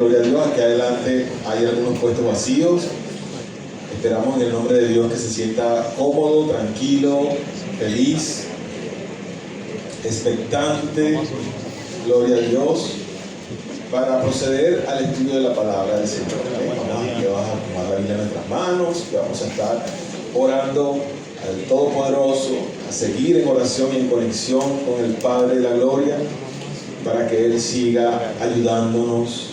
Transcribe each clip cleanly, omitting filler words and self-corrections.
Gloria a Dios, aquí adelante hay algunos puestos vacíos. Esperamos en el nombre de Dios que se sienta cómodo, tranquilo, feliz, expectante. Gloria a Dios, para proceder al estudio de la palabra del Señor. Vamos a tomar la Biblia en nuestras manos, que vamos a estar orando al Todopoderoso, a seguir en oración y en conexión con el Padre de la Gloria, para que Él siga ayudándonos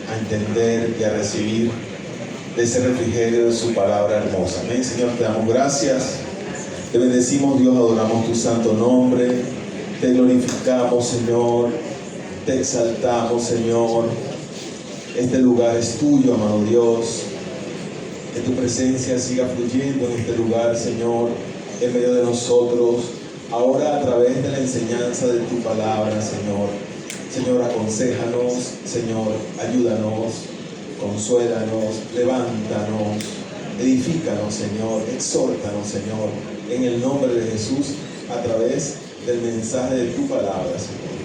a entender y a recibir de ese refrigerio de su palabra hermosa. Amén, Señor, te damos gracias, te bendecimos, Dios, adoramos tu santo nombre, te glorificamos, Señor, te exaltamos, Señor. Este lugar es tuyo, amado Dios. Que tu presencia siga fluyendo en este lugar, Señor, en medio de nosotros, ahora a través de la enseñanza de tu palabra, Señor. Señor, aconséjanos, Señor, ayúdanos, consuélanos, levántanos, edifícanos, Señor, exhórtanos, Señor, en el nombre de Jesús, a través del mensaje de tu palabra, Señor.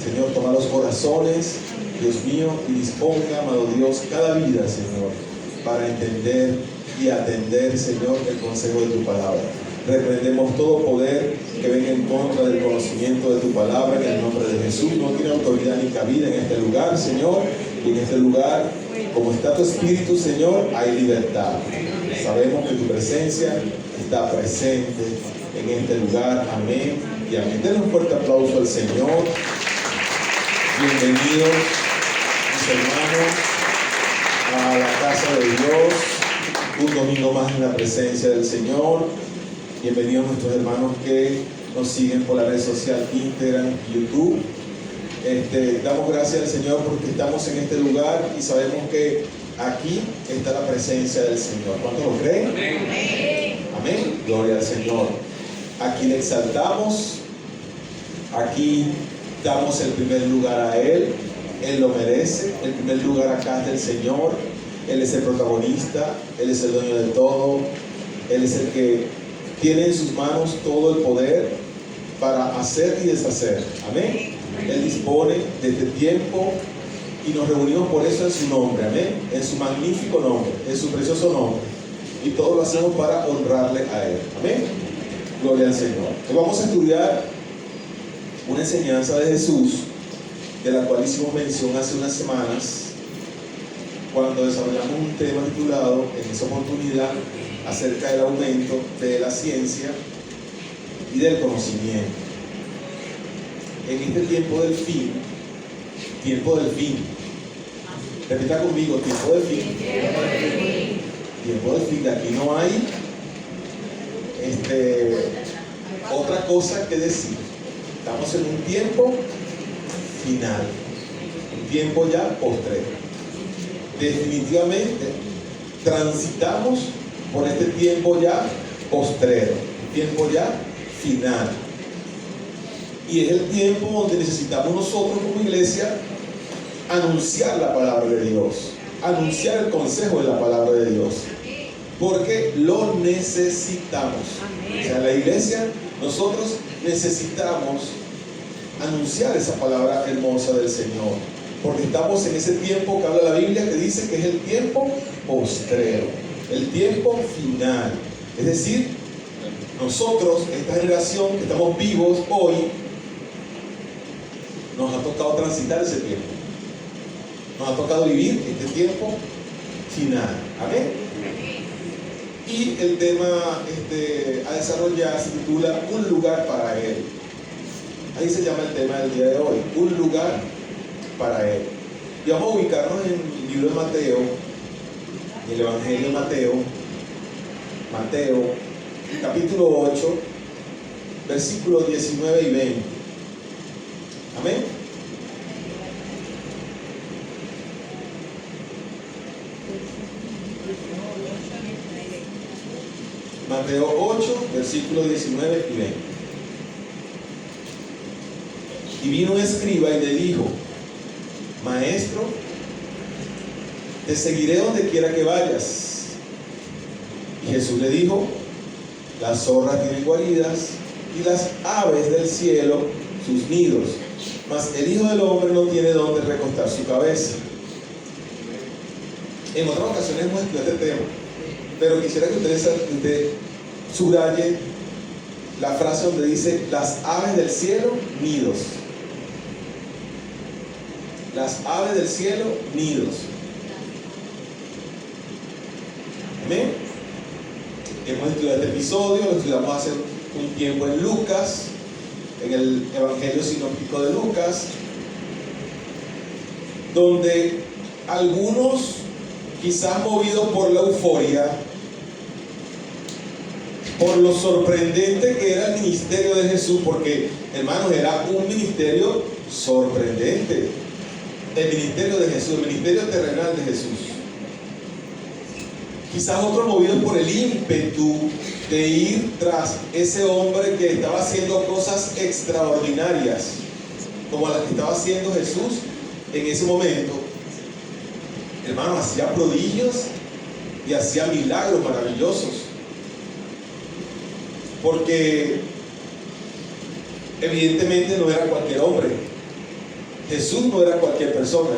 Señor, toma los corazones, Dios mío, y disponga, amado Dios, cada vida, Señor, para entender y atender, Señor, el consejo de tu palabra. Reprendemos todo poder que venga en contra del conocimiento de tu palabra, en el nombre de Jesús. No tiene autoridad ni cabida en este lugar, Señor. Y en este lugar, como está tu Espíritu, Señor, hay libertad. Sabemos que tu presencia está presente en este lugar. Amén y amén. Denle un fuerte aplauso al Señor. Bienvenidos, mis hermanos, a la casa de Dios. Un domingo más en la presencia del Señor. Bienvenidos nuestros hermanos que nos siguen por la red social Instagram y YouTube. Damos gracias al Señor porque estamos en este lugar y sabemos que aquí está la presencia del Señor. ¿Cuántos lo creen? Amén. Amén. Gloria al Señor. Aquí le exaltamos, aquí damos el primer lugar a Él. Él lo merece. El primer lugar acá es del Señor. Él es el protagonista, Él es el dueño de todo. Él es el que tiene en sus manos todo el poder para hacer y deshacer. Amén. Él dispone de este tiempo y nos reunimos por eso en su nombre. Amén. En su magnífico nombre, en su precioso nombre. Y todo lo hacemos para honrarle a Él. Amén. Gloria al Señor. Hoy vamos a estudiar una enseñanza de Jesús, de la cual hicimos mención hace unas semanas, cuando desarrollamos un tema titulado en esa oportunidad acerca del aumento de la ciencia y del conocimiento. En este tiempo del fin, repita conmigo, tiempo del fin, de aquí no hay otra cosa que decir. Estamos en un tiempo final, un tiempo ya postrero. Definitivamente transitamos por este tiempo ya postrero, tiempo ya final. Y es el tiempo donde necesitamos nosotros como iglesia anunciar la palabra de Dios, anunciar el consejo de la palabra de Dios, porque lo necesitamos. O sea, la iglesia, nosotros necesitamos anunciar esa palabra hermosa del Señor, porque estamos en ese tiempo que habla la Biblia, que dice que es el tiempo postrero, el tiempo final. Es decir, nosotros, esta generación que estamos vivos hoy, nos ha tocado transitar ese tiempo. Nos ha tocado vivir este tiempo final. Amén. Y el tema a desarrollar se titula Un lugar para Él. Ahí se llama el tema del día de hoy, un lugar para Él. Y vamos a ubicarnos en el libro de Mateo, en el Evangelio de Mateo, capítulo 8, versículos 19 y 20. Amén. Mateo 8, versículos 19 y 20. Y vino un escriba y le dijo: Maestro, te seguiré donde quiera que vayas. Y Jesús le dijo: Las zorras tienen guaridas y las aves del cielo sus nidos, mas el Hijo del Hombre no tiene dónde recostar su cabeza. En otras ocasiones hemos estudiado este tema, pero quisiera que usted subraye la frase donde dice: las aves del cielo, nidos. Las aves del cielo, nidos. Amén. Hemos estudiado este episodio, lo estudiamos hace un tiempo en Lucas, en el Evangelio sinóptico de Lucas, donde algunos, quizás movidos por la euforia, por lo sorprendente que era el ministerio de Jesús, porque, hermanos, era un ministerio sorprendente. El ministerio de Jesús, el ministerio terrenal de Jesús. Quizás otros movidos por el ímpetu de ir tras ese hombre que estaba haciendo cosas extraordinarias, como las que estaba haciendo Jesús en ese momento. Hermanos, hacía prodigios y hacía milagros maravillosos. Porque evidentemente no era cualquier hombre. Jesús no era cualquier persona.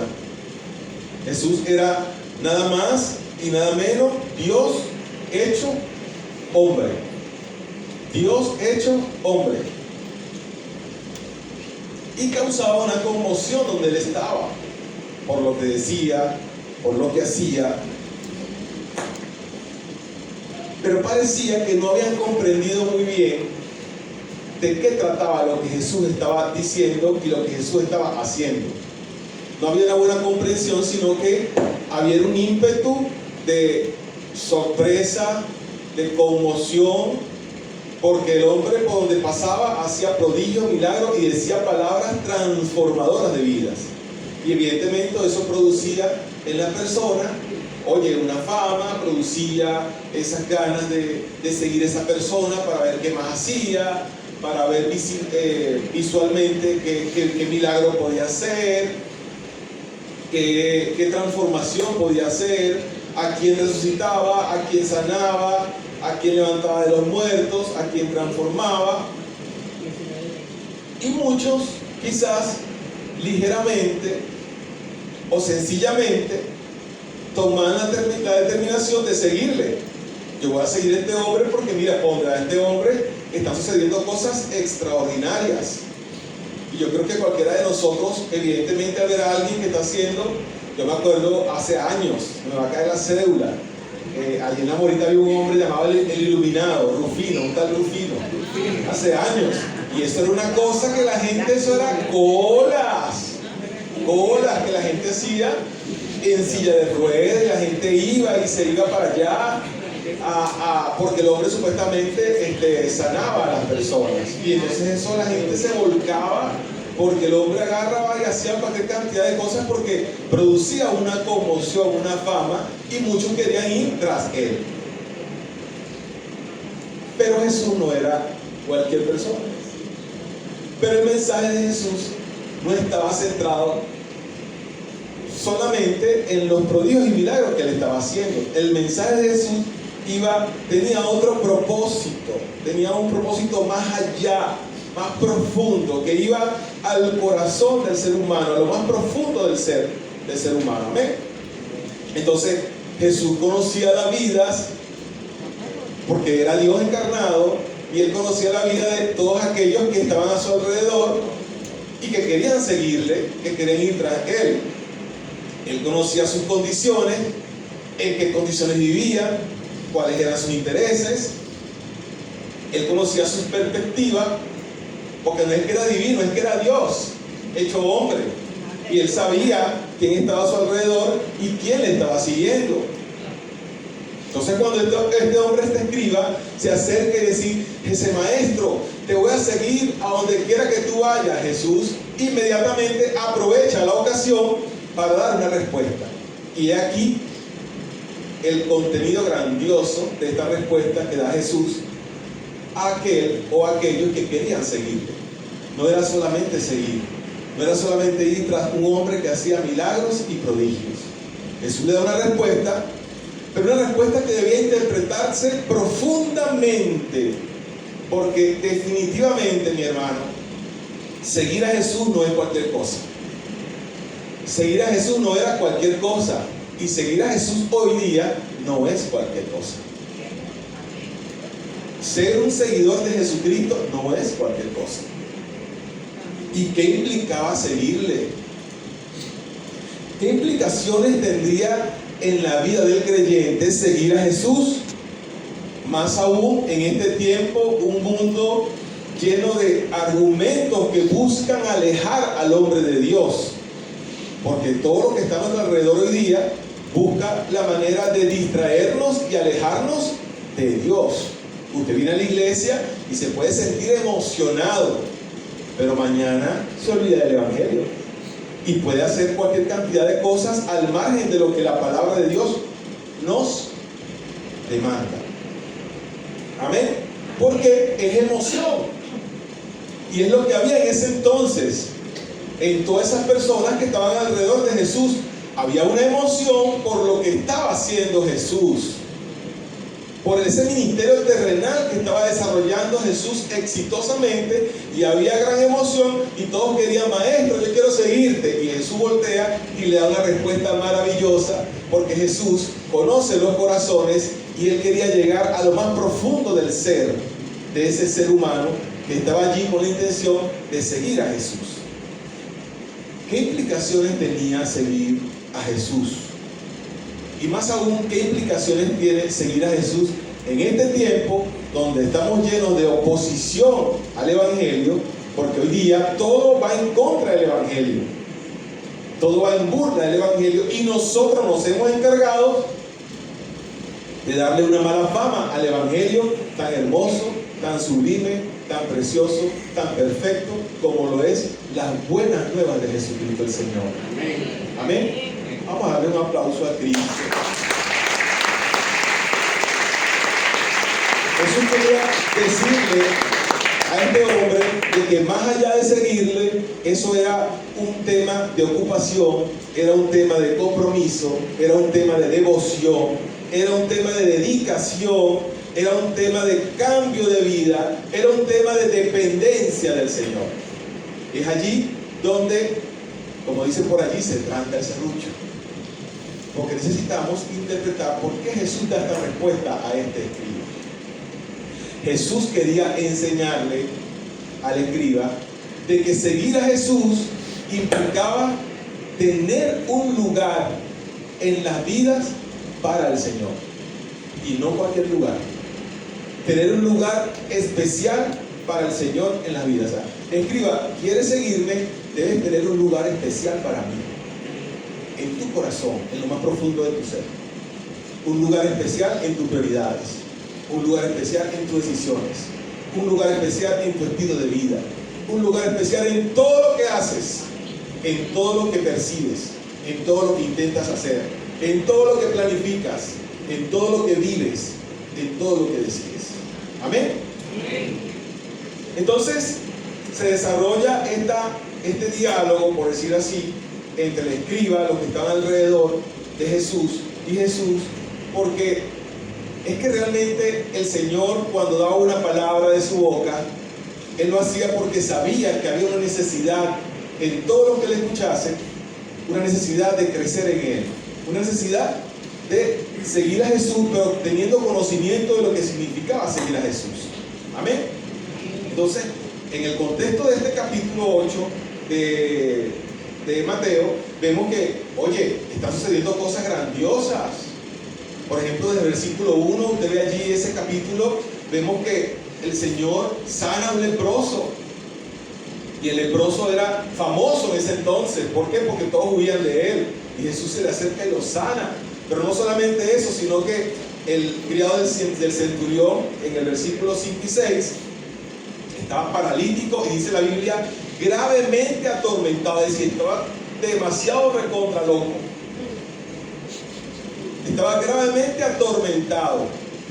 Jesús era nada más y nada menos Dios hecho hombre. Dios hecho hombre. Y causaba una conmoción donde él estaba, por lo que decía, por lo que hacía. Pero parecía que no habían comprendido muy bien de qué trataba lo que Jesús estaba diciendo y lo que Jesús estaba haciendo. No había una buena comprensión, sino que había un ímpetu de sorpresa, de conmoción, porque el hombre por donde pasaba hacía prodigios, milagros y decía palabras transformadoras de vidas. Y evidentemente eso producía en la persona, una fama, producía esas ganas de seguir a esa persona para ver qué más hacía, para ver visualmente qué milagro podía hacer, qué transformación podía hacer, a quién resucitaba, a quién sanaba, a quién levantaba de los muertos, a quién transformaba. Y muchos quizás ligeramente o sencillamente toman la determinación de seguirle. Yo voy a seguir a este hombre porque mira, a este hombre están sucediendo cosas extraordinarias. Y yo creo que cualquiera de nosotros, evidentemente, al ver a alguien que está haciendo, yo me acuerdo hace años, me va a caer la cédula, allí en la Morita había un hombre llamado el Iluminado, Rufino, un tal Rufino, hace años. Y eso era una cosa que la gente, eso era colas que la gente hacía en silla de ruedas, y la gente iba y se iba para allá, porque el hombre supuestamente sanaba a las personas. Y entonces eso la gente se volcaba, porque el hombre agarraba y hacía cualquier cantidad de cosas, porque producía una conmoción, una fama, y muchos querían ir tras él. Pero Jesús no era cualquier persona. Pero el mensaje de Jesús no estaba centrado solamente en los prodigios y milagros que él estaba haciendo. El mensaje de Jesús tenía otro propósito, tenía un propósito más allá, más profundo, que iba al corazón del ser humano, a lo más profundo del ser humano. Amén. Entonces Jesús conocía las vidas, porque era Dios encarnado, y él conocía la vida de todos aquellos que estaban a su alrededor y que querían seguirle, que querían ir tras él. Él conocía sus condiciones, en qué condiciones vivían, cuáles eran sus intereses. Él conocía sus perspectivas, porque no es que era divino, es que era Dios hecho hombre. Y él sabía quién estaba a su alrededor y quién le estaba siguiendo. Entonces cuando este hombre, este escriba, se acerca y dice: ese maestro, te voy a seguir a donde quiera que tú vayas. Jesús inmediatamente aprovecha la ocasión para dar una respuesta. Y aquí el contenido grandioso de esta respuesta que da Jesús a aquel o aquellos que querían seguirle. No era solamente seguir, no era solamente ir tras un hombre que hacía milagros y prodigios. Jesús le da una respuesta, pero una respuesta que debía interpretarse profundamente, porque definitivamente, mi hermano, seguir a Jesús no es cualquier cosa. Seguir a Jesús no era cualquier cosa. Y seguir a Jesús hoy día no es cualquier cosa. Ser un seguidor de Jesucristo no es cualquier cosa. ¿Y qué implicaba seguirle? ¿Qué implicaciones tendría en la vida del creyente seguir a Jesús? Más aún en este tiempo, un mundo lleno de argumentos que buscan alejar al hombre de Dios. Porque todo lo que está a nuestro alrededor hoy día busca la manera de distraernos y alejarnos de Dios. Usted viene a la iglesia y se puede sentir emocionado, pero mañana se olvida del Evangelio y puede hacer cualquier cantidad de cosas al margen de lo que la palabra de Dios nos demanda. Amén. Porque es emoción. Y es lo que había en ese entonces. En todas esas personas que estaban alrededor de Jesús, había una emoción por lo que estaba haciendo Jesús, por ese ministerio terrenal que estaba desarrollando Jesús exitosamente, y había gran emoción y todos querían: maestro, yo quiero seguirte. Y Jesús voltea y le da una respuesta maravillosa, porque Jesús conoce los corazones y él quería llegar a lo más profundo del ser, de ese ser humano que estaba allí con la intención de seguir a Jesús. ¿Qué implicaciones tenía seguir a Jesús? Y más aún, ¿qué implicaciones tiene seguir a Jesús en este tiempo donde estamos llenos de oposición al Evangelio? Porque hoy día todo va en contra del Evangelio, todo va en burla del Evangelio, y nosotros nos hemos encargado de darle una mala fama al Evangelio tan hermoso, tan sublime, tan precioso, tan perfecto como lo es las buenas nuevas de Jesucristo el Señor. Amén. Amén. Vamos a darle un aplauso a Cristo. Jesús quería decirle a este hombre de que más allá de seguirle, eso era un tema de ocupación, era un tema de compromiso, era un tema de devoción, era un tema de dedicación, era un tema de cambio de vida, era un tema de dependencia del Señor. Es allí donde, como dice por allí, se tranca el serrucho. Porque necesitamos interpretar por qué Jesús da esta respuesta a este escriba. Jesús quería enseñarle al escriba de que seguir a Jesús implicaba tener un lugar en las vidas para el Señor, y no cualquier lugar. Tener un lugar especial para el Señor en las vidas. Escriba, ¿quieres seguirme? Debes tener un lugar especial para mí, en tu corazón, en lo más profundo de tu ser. Un lugar especial en tus prioridades, un lugar especial en tus decisiones, un lugar especial en tu estilo de vida, un lugar especial en todo lo que haces, en todo lo que percibes, en todo lo que intentas hacer, en todo lo que planificas, en todo lo que vives, en todo lo que decides. Amén. Entonces se desarrolla este diálogo, por decir así, entre el escriba, los que estaban alrededor de Jesús y Jesús, porque es que realmente el Señor, cuando daba una palabra de su boca, Él lo hacía porque sabía que había una necesidad en todo lo que le escuchase, una necesidad de crecer en Él, una necesidad de seguir a Jesús, pero teniendo conocimiento de lo que significaba seguir a Jesús. Amén. Entonces, en el contexto de este capítulo 8 de Mateo, vemos que, oye, están sucediendo cosas grandiosas. Por ejemplo, desde el versículo 1, usted ve allí ese capítulo, vemos que el Señor sana a un leproso. Y el leproso era famoso en ese entonces. ¿Por qué? Porque todos huían de él. Y Jesús se le acerca y lo sana. Pero no solamente eso, sino que el criado del centurión, en el versículo 5 y 6, estaba paralítico, y dice la Biblia, gravemente atormentado. Es decir, estaba demasiado recontra loco. Estaba gravemente atormentado.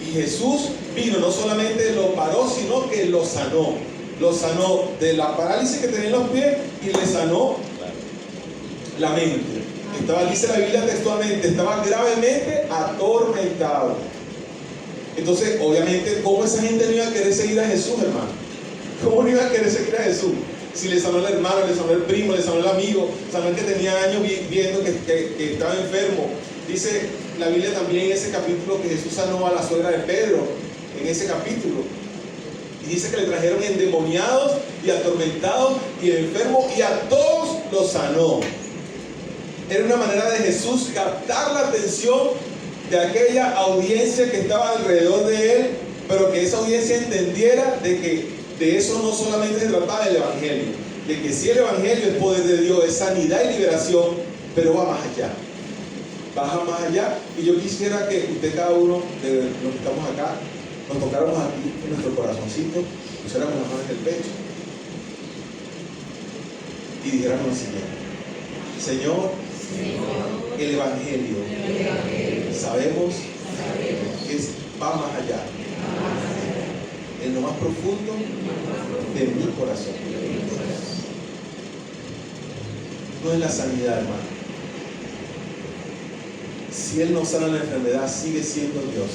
Y Jesús vino, no solamente lo paró, sino que lo sanó. Lo sanó de la parálisis que tenía en los pies y le sanó la mente. Dice la Biblia textualmente, estaba gravemente atormentado. Entonces, obviamente, ¿cómo esa gente no iba a querer seguir a Jesús, hermano? ¿Cómo no iba a querer seguir a Jesús? si le sanó al hermano, le sanó al primo, le sanó al amigo, sanó al que tenía años viendo que estaba enfermo. Dice la Biblia también en ese capítulo que Jesús sanó a la suegra de Pedro, en ese capítulo. Y dice que le trajeron endemoniados y atormentados y enfermos y a todos los sanó. Era una manera de Jesús captar la atención de aquella audiencia que estaba alrededor de él, pero que esa audiencia entendiera de que de eso no solamente se trataba del Evangelio, de que sí, el Evangelio es poder de Dios, es sanidad y liberación, pero va más allá. Baja más allá. Y yo quisiera que usted, cada uno de los que estamos acá, nos tocáramos aquí en nuestro corazoncito, pusiéramos las manos en el pecho y dijéramos lo siguiente: Señor, el Evangelio, sabemos que va más allá, en lo más profundo de mi corazón. No es la sanidad, hermano. Si Él no sana la enfermedad, sigue siendo Dios.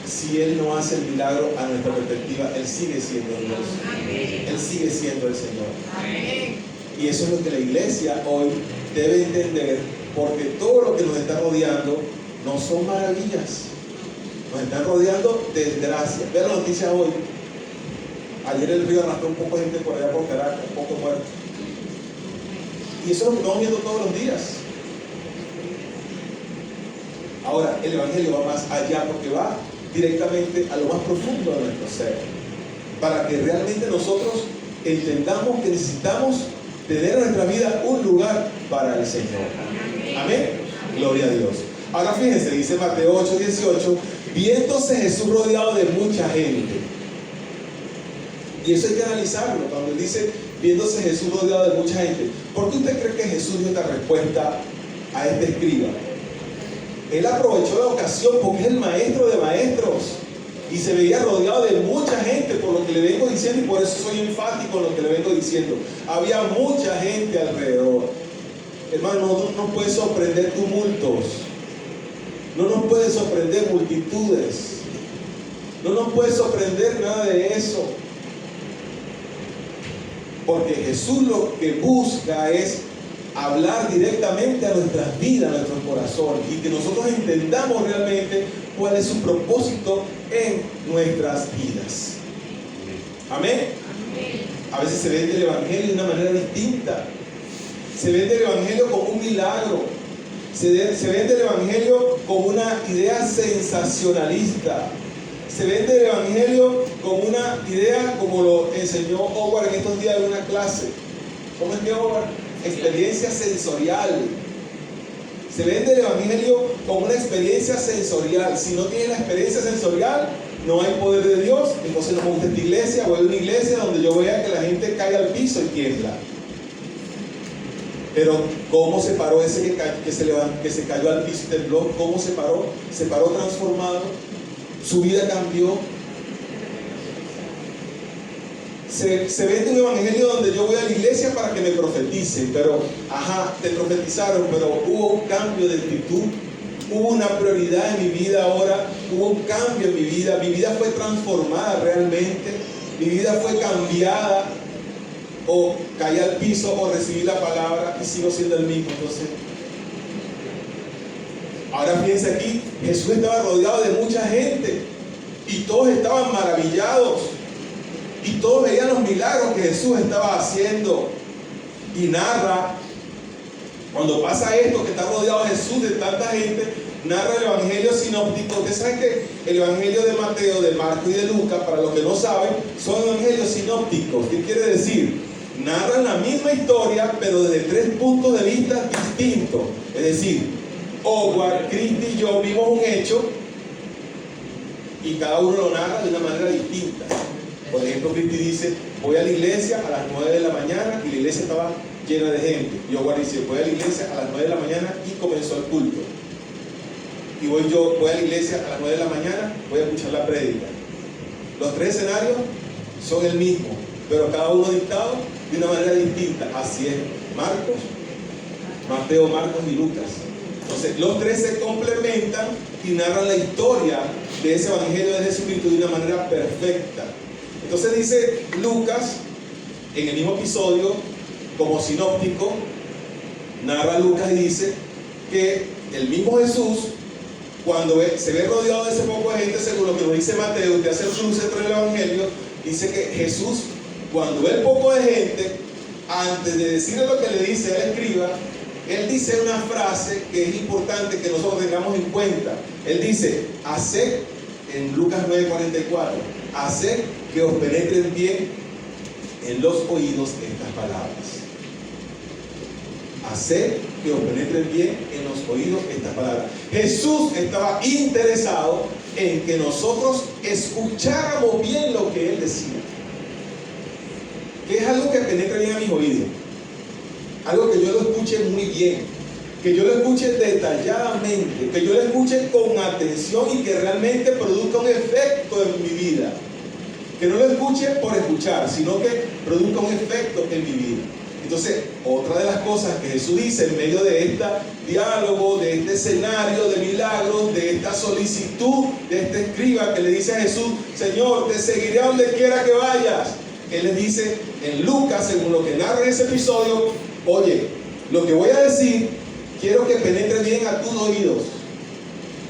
Si Él no hace el milagro a nuestra perspectiva, Él sigue siendo Dios. Él sigue siendo el Señor. Y eso es lo que la iglesia hoy debe entender, porque todo lo que nos está rodeando no son maravillas. Nos están rodeando desgracias. Vean la noticia hoy. Ayer el río arrastró un poco de gente por allá por Caracas, un poco muerto. Y eso es lo que estamos viendo todos los días. Ahora, el Evangelio va más allá, porque va directamente a lo más profundo de nuestro ser, para que realmente nosotros entendamos que necesitamos tener en nuestra vida un lugar para el Señor. Amén. Gloria a Dios. Ahora fíjense, dice Mateo 8:18, viéndose Jesús rodeado de mucha gente. Y eso hay que analizarlo. Cuando él dice viéndose Jesús rodeado de mucha gente, ¿por qué usted cree que Jesús dio esta respuesta a este escriba? Él aprovechó la ocasión porque es el maestro de maestros y se veía rodeado de mucha gente, por lo que le vengo diciendo, y por eso soy enfático en lo que le vengo diciendo. Había mucha gente alrededor. Hermano, no nos puede sorprender tumultos, no nos puede sorprender multitudes, no nos puede sorprender nada de eso, porque Jesús lo que busca es hablar directamente a nuestras vidas, a nuestros corazones, y que nosotros entendamos realmente cuál es su propósito en nuestras vidas. Amén. A veces se vende el Evangelio de una manera distinta. Se vende el Evangelio como un milagro. Se vende el Evangelio como una idea sensacionalista. Se vende el Evangelio como una idea, como lo enseñó Howard en estos días en una clase. ¿Cómo es que Howard? Experiencia sensorial. Se vende el Evangelio como una experiencia sensorial. Si no tiene la experiencia sensorial, no hay poder de Dios. Entonces no me gusta esta iglesia. Voy a una iglesia donde yo vea que la gente cae al piso y tiembla. Pero ¿cómo se paró ese que se cayó al piso y tembló? ¿Cómo se paró? Se paró transformado. Su vida cambió. Se vende un evangelio donde yo voy a la iglesia para que me profeticen, pero, te profetizaron, pero hubo un cambio de actitud, hubo una prioridad en mi vida ahora, hubo un cambio en mi vida fue transformada realmente, mi vida fue cambiada, o caí al piso o recibí la palabra y sigo siendo el mismo. Entonces, ahora fíjense aquí, Jesús estaba rodeado de mucha gente y todos estaban maravillados. Y todos veían los milagros que Jesús estaba haciendo. Y narra, cuando pasa esto, que está rodeado Jesús de tanta gente, narra el Evangelio sinóptico. Ustedes saben que el Evangelio de Mateo, de Marcos y de Lucas, para los que no saben, son evangelios sinópticos. ¿Qué quiere decir? Narran la misma historia, pero desde 3 puntos de vista distintos. Es decir, Howard, Cristi y yo vimos un hecho y cada uno lo narra de una manera distinta. Por ejemplo, Cristi dice, voy a la iglesia a las 9 de la mañana y la iglesia estaba llena de gente. Y Howard dice, voy a la iglesia a las 9 de la mañana y comenzó el culto. Y voy a la iglesia a las 9 de la mañana, voy a escuchar la prédica. Los 3 escenarios son el mismo, pero cada uno dictado de una manera distinta. Así es, Mateo, Marcos y Lucas. Entonces, los 3 se complementan y narran la historia de ese evangelio de Jesucristo de una manera perfecta. Entonces dice Lucas, en el mismo episodio, como sinóptico, narra Lucas y dice que el mismo Jesús, cuando se ve rodeado de ese poco de gente, según lo que nos dice Mateo, que hace el cruce entre el Evangelio, dice que Jesús, cuando ve el poco de gente, antes de decirle lo que le dice al escriba, él dice una frase que es importante que nosotros tengamos en cuenta. Él dice, haced, en Lucas 9:44, haced que os penetren bien en los oídos estas palabras. Haced que os penetren bien en los oídos estas palabras. Jesús estaba interesado en que nosotros escucháramos bien lo que Él decía. Que es algo que penetre bien a mis oídos. Algo que yo lo escuche muy bien. Que yo lo escuche detalladamente. Que yo lo escuche con atención y que realmente produzca un efecto en mi vida. Que no lo escuche por escuchar, sino que produzca un efecto en mi vida. Entonces, otra de las cosas que Jesús dice en medio de este diálogo, de este escenario de milagros, de esta solicitud de este escriba que le dice a Jesús, Señor, te seguiré a donde quiera que vayas. Él le dice en Lucas, según lo que narra en ese episodio, oye, lo que voy a decir, quiero que penetre bien a tus oídos.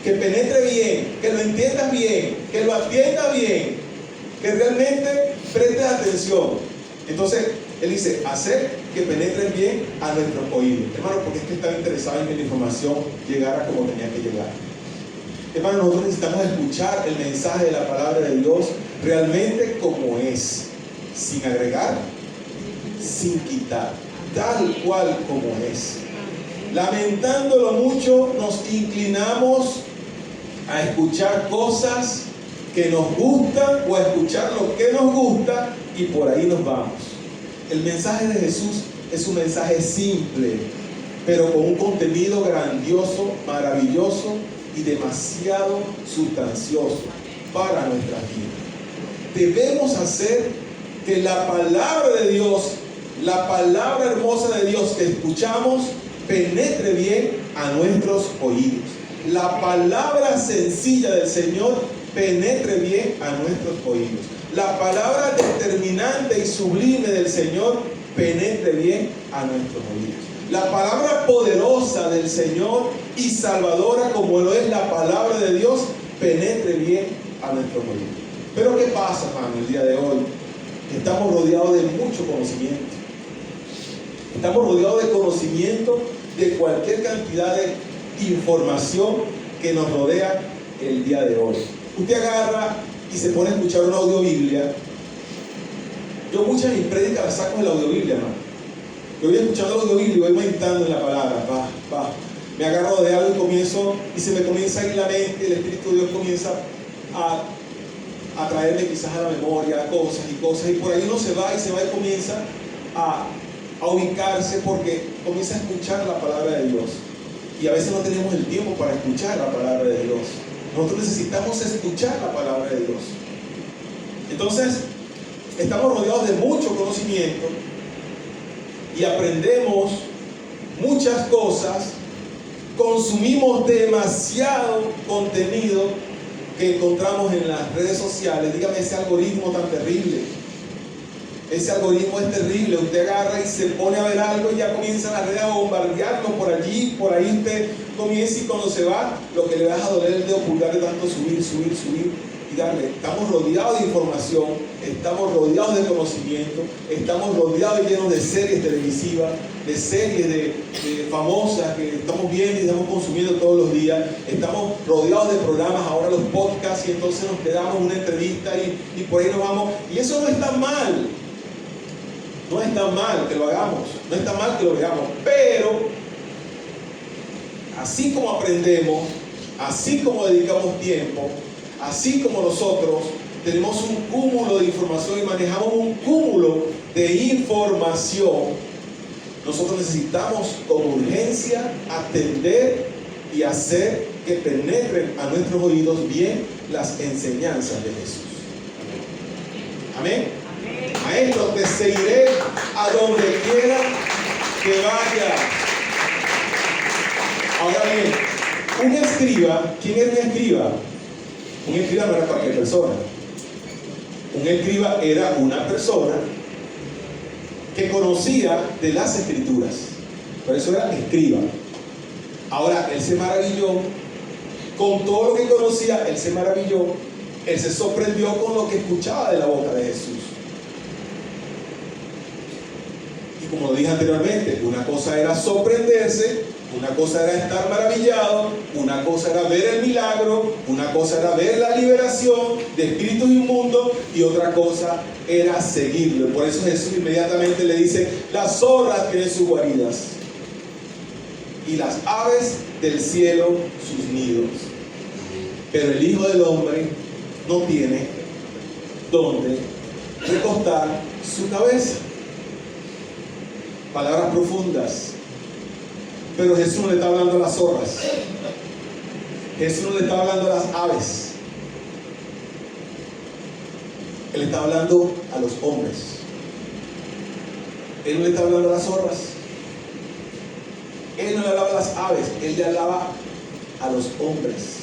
Que penetre bien, que lo entiendas bien, que lo atiendas bien, que realmente prestes atención. Entonces, él dice, hacer que penetren bien a nuestros oídos. Hermano, porque es que estaba interesado en que la información llegara como tenía que llegar. Hermano, nosotros necesitamos escuchar el mensaje de la palabra de Dios realmente como es, sin agregar, sin quitar, tal cual como es. Lamentándolo mucho, nos inclinamos a escuchar cosas que nos gustan o a escuchar lo que nos gusta y por ahí nos vamos. El mensaje de Jesús es un mensaje simple, pero con un contenido grandioso, maravilloso y demasiado sustancioso para nuestras vidas. Debemos hacer que la palabra de Dios, la palabra hermosa de Dios que escuchamos, penetre bien a nuestros oídos. La palabra sencilla del Señor penetre bien a nuestros oídos. La palabra determinante y sublime del Señor penetre bien a nuestros oídos. La palabra poderosa del Señor y salvadora como lo es la palabra de Dios penetre bien a nuestros oídos. Pero ¿qué pasa, hermano, el día de hoy? Estamos rodeados de mucho conocimiento. Estamos rodeados de conocimiento de cualquier cantidad de información que nos rodea el día de hoy. Usted agarra y se pone a escuchar una audiobiblia. Yo muchas de mis prédicas las saco de la audiobiblia, hermano. Yo voy escuchando la audiobiblia y voy meditando en la palabra. Me agarro de algo y comienzo, y se me comienza a ir la mente, el Espíritu de Dios comienza a traerme quizás a la memoria cosas, y por ahí uno se va y comienza a ubicarse porque comienza a escuchar la palabra de Dios. Y a veces no tenemos el tiempo para escuchar la palabra de Dios. Nosotros necesitamos escuchar la palabra de Dios. Entonces, estamos rodeados de mucho conocimiento y aprendemos muchas cosas, consumimos demasiado contenido que encontramos en las redes sociales. Dígame, ese algoritmo tan terrible. Ese algoritmo es terrible. Usted agarra y se pone a ver algo y ya comienza la red a bombardearlo por allí, por ahí usted comienza, y cuando se va, lo que le va a doler el dedo pulgar de tanto subir y darle. Estamos rodeados de información, estamos rodeados de conocimiento, estamos rodeados y llenos de series televisivas, de series de famosas que estamos viendo y estamos consumiendo todos los días. Estamos rodeados de programas, ahora los podcasts, y entonces nos quedamos una entrevista y por ahí nos vamos. Y eso no está mal. No está mal que lo hagamos, no está mal que lo veamos, pero así como aprendemos, así como dedicamos tiempo, así como nosotros tenemos un cúmulo de información y manejamos un cúmulo de información, nosotros necesitamos con urgencia atender y hacer que penetren a nuestros oídos bien las enseñanzas de Jesús. Amén. Maestro, te seguiré a donde quiera que vaya. Ahora bien, un escriba, ¿quién era un escriba? Un escriba no era cualquier persona. Un escriba era una persona que conocía de las escrituras. Por eso era escriba. Ahora, él se maravilló con todo lo que conocía, él se maravilló, él se sorprendió con lo que escuchaba de la boca de Jesús. Y como lo dije anteriormente, una cosa era sorprenderse, una cosa era estar maravillado, una cosa era ver el milagro, una cosa era ver la liberación de espíritus inmundos y otra cosa era seguirlo. Por eso Jesús inmediatamente le dice: las zorras tienen sus guaridas y las aves del cielo sus nidos, pero el Hijo del Hombre no tiene donde recostar su cabeza. Palabras profundas. Pero Jesús no le está hablando a las zorras. Jesús no le está hablando a las aves. Él está hablando a los hombres. Él no le está hablando a las zorras. Él no le hablaba a las aves. Él le hablaba a los hombres.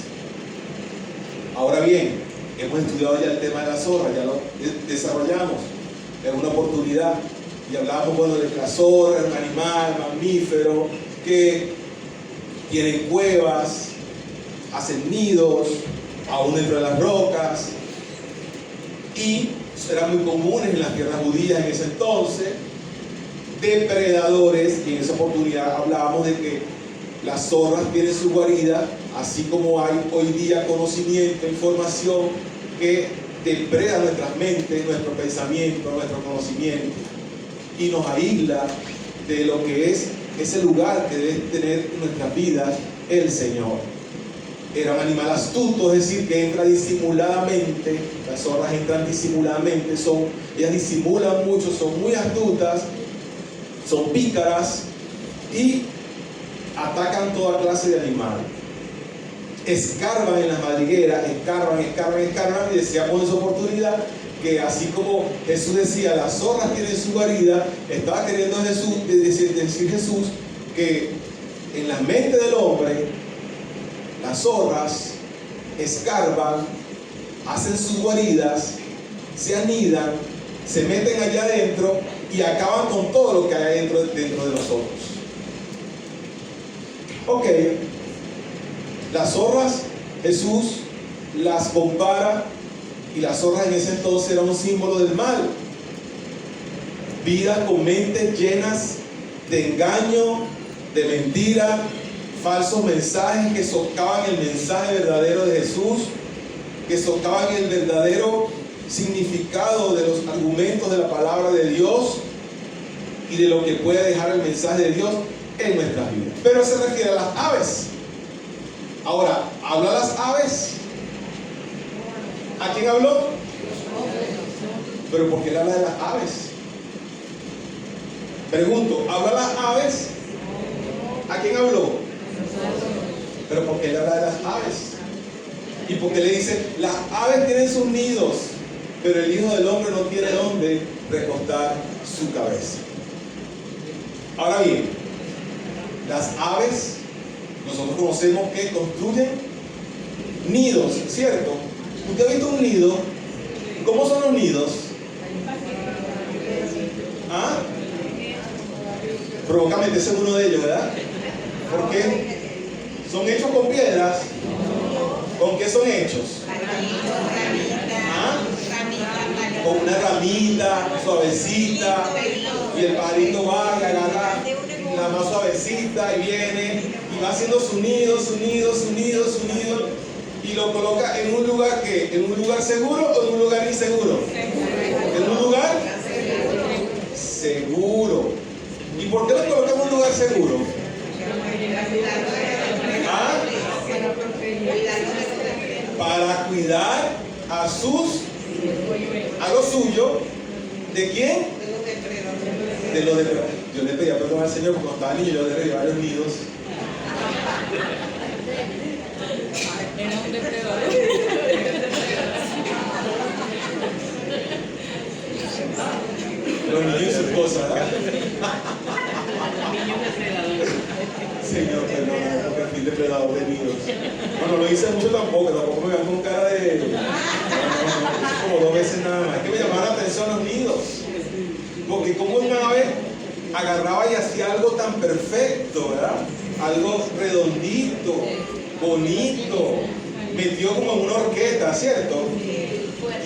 Ahora bien, hemos estudiado ya el tema de las zorras. Ya lo desarrollamos en una oportunidad. Y hablábamos, bueno, de que la zorra es un animal mamífero que tienen cuevas, hacen nidos, aún dentro de las rocas, y eran muy comunes en las tierras judías en ese entonces. Depredadores, y en esa oportunidad hablábamos de que las zorras tienen su guarida, así como hay hoy día conocimiento, información que depreda nuestras mentes, nuestro pensamiento, nuestro conocimiento, y nos aísla de lo que es ese lugar que debe tener en nuestras vidas el Señor. Era un animal astuto, es decir, que entra disimuladamente. Las zorras entran disimuladamente, ellas disimulan mucho, son muy astutas, son pícaras y atacan toda clase de animal. Escarban en las madrigueras, escarban, y decíamos en esa oportunidad que así como Jesús decía, las zorras tienen su guarida, estaba queriendo decir Jesús que en la mente del hombre las zorras escarban, hacen sus guaridas, se anidan, se meten allá adentro y acaban con todo lo que hay dentro de nosotros. Ok, las zorras Jesús las compara, y las zorras en ese entonces eran un símbolo del mal. Vidas con mentes llenas de engaño, de mentira, falsos mensajes que socavaban el mensaje verdadero de Jesús, que socavaban el verdadero significado de los argumentos de la palabra de Dios y de lo que puede dejar el mensaje de Dios en nuestras vidas. Pero se refiere a las aves. Ahora, ¿habla a las aves? ¿A quién habló? ¿Pero por qué él habla de las aves? Pregunto, ¿habla a las aves? ¿A quién habló? ¿Pero por qué él habla de las aves? ¿Y por qué le dice, las aves tienen sus nidos, pero el Hijo del Hombre no tiene dónde recostar su cabeza? Ahora bien, las aves, nosotros conocemos que construyen nidos, ¿cierto? ¿Usted ha visto un nido? ¿Cómo son los nidos? ¿Ah? Provoca meterse en uno de ellos, ¿verdad? ¿Por qué? ¿Son hechos con piedras? ¿Con qué son hechos? ¿Ah? Con una ramita suavecita, y el pajarito va y agarra la más suavecita y viene y va haciendo su nido, y lo coloca en un lugar que, ¿en un lugar seguro o en un lugar inseguro? ¿En un lugar seguro? ¿Y por qué lo coloca en un lugar seguro? ¿Ah? Para cuidar a lo suyo. ¿De quién? De los depredadores. Yo le pedía perdón al Señor porque cuando estaba niño yo derribé varios nidos. Era un depredador. Los niños son cosas, ¿verdad? Niños depredadores. Señor, perdóname porque aquí depredador de nidos. Bueno, no lo hice mucho tampoco me vean con cara de... No, como 2 veces nada más. Es que me llamaba la atención los nidos. Porque como una ave agarraba y hacía algo tan perfecto, ¿verdad? Algo redondito, bonito, metió como en una horqueta, ¿cierto?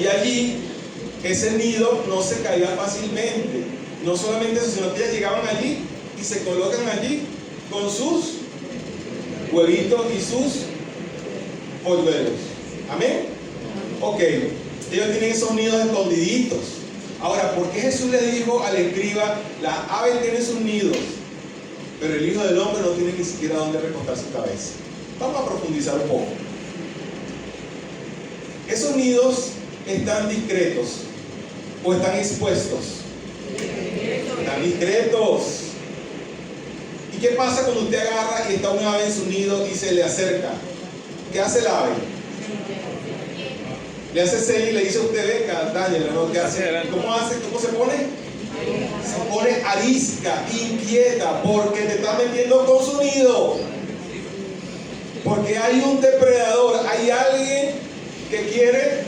Y allí, ese nido no se caía fácilmente. No solamente eso, sino que ellas llegaban allí y se colocan allí con sus huevitos y sus polluelos. ¿Amén? Ok, ellos tienen esos nidos escondiditos. Ahora, ¿por qué Jesús le dijo al escriba, la ave tiene sus nidos, pero el Hijo del Hombre no tiene ni siquiera dónde recostar su cabeza? Vamos a profundizar un poco. Esos nidos están discretos o están expuestos. Están discretos. ¿Y qué pasa cuando usted agarra y está un ave en su nido y se le acerca? ¿Qué hace el ave? Le hace señas y le dice a usted, venga, Daniel, ¿no? ¿Qué hace? ¿Cómo hace? ¿Cómo se pone? Se pone arisca, inquieta, porque te está metiendo con su nido. Porque hay un depredador, hay alguien que quiere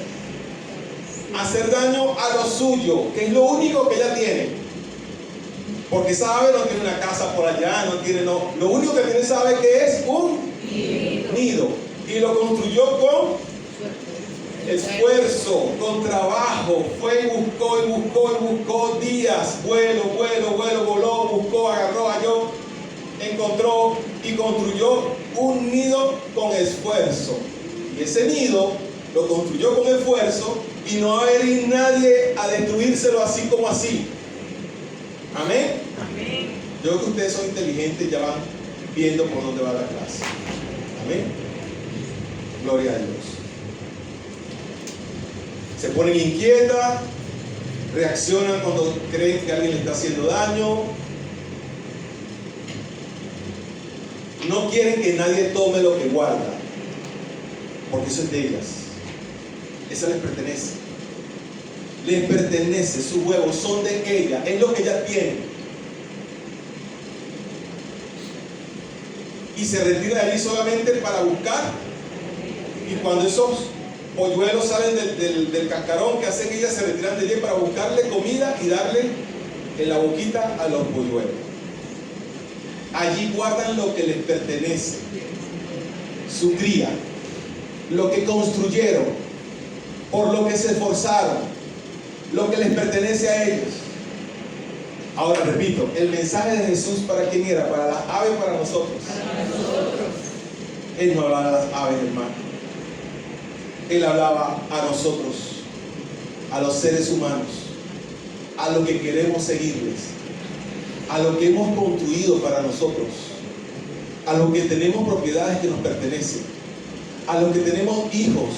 hacer daño a lo suyo, que es lo único que ella tiene. Porque esa ave no tiene una casa por allá, no tiene, no. Lo único que tiene esa ave que es un nido. Y lo construyó con esfuerzo, con trabajo. Fue y buscó días. Voló, buscó, agarró, halló, encontró y construyó un nido con esfuerzo. Y ese nido lo construyó con esfuerzo y no va a venir nadie a destruírselo así como así. Amén. Amén. Yo creo que ustedes son inteligentes y ya van viendo por dónde va la clase. Amén. Gloria a Dios. Se ponen inquietas, reaccionan cuando creen que alguien le está haciendo daño. No quieren que nadie tome lo que guarda, porque eso es de ellas. Eso les pertenece. Les pertenece, sus huevos son de ella, es lo que ella tiene. Y se retira de allí solamente para buscar. Y cuando esos polluelos salen del cascarón que hacen ellas, se retiran de allí para buscarle comida y darle en la boquita a los polluelos. Allí guardan lo que les pertenece, su cría, lo que construyeron, por lo que se esforzaron, lo que les pertenece a ellos. Ahora repito, el mensaje de Jesús ¿para quién era? Para las aves, para nosotros. Él no hablaba a las aves, hermano. Él hablaba a nosotros, a los seres humanos, a los que queremos seguirles, a lo que hemos construido para nosotros, a los que tenemos propiedades que nos pertenecen, a los que tenemos hijos,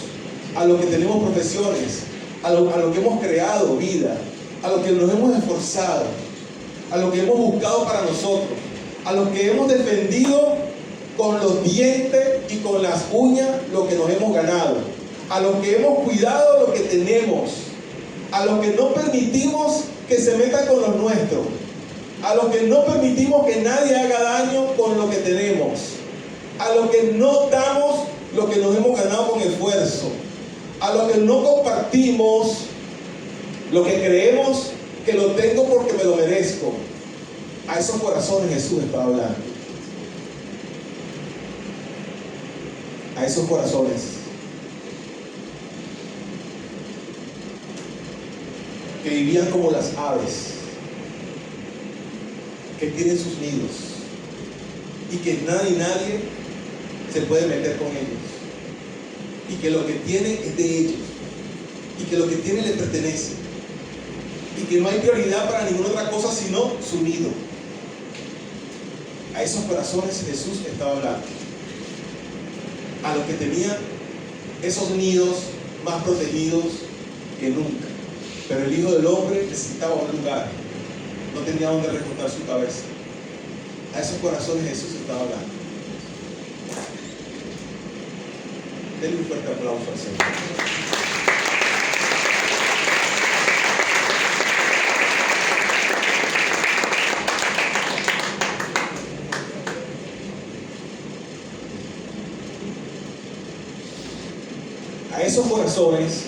a los que tenemos profesiones, a lo que hemos creado vida, a los que nos hemos esforzado, a lo que hemos buscado para nosotros, a los que hemos defendido con los dientes y con las uñas lo que nos hemos ganado, a los que hemos cuidado lo que tenemos, a los que no permitimos que se metan con los nuestros, a los que no permitimos que nadie haga daño con lo que tenemos, a los que no damos lo que nos hemos ganado con esfuerzo, a los que no compartimos lo que creemos que lo tengo porque me lo merezco. A esos corazones Jesús está hablando. A esos corazones que vivían como las aves, que tienen sus nidos y que nadie se puede meter con ellos, y que lo que tienen es de ellos, y que lo que tienen les pertenece, y que no hay prioridad para ninguna otra cosa sino su nido. A esos corazones Jesús estaba hablando, a los que tenían esos nidos más protegidos que nunca. Pero el Hijo del Hombre necesitaba un lugar, no tenía donde recostar su cabeza. A esos corazones Jesús estaba hablando. Denle un fuerte aplauso al Señor. a esos corazones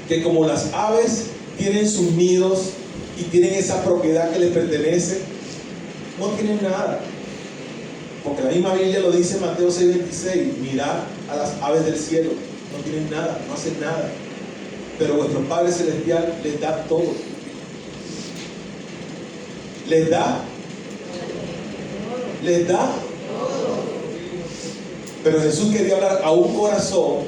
que como las aves tienen sus nidos y tienen esa propiedad que les pertenece, no tienen nada. Porque la misma Biblia lo dice en Mateo 6:26, mirad a las aves del cielo, no tienen nada, no hacen nada, pero vuestro Padre Celestial les da todo. Les da. Pero Jesús quería hablar a un corazón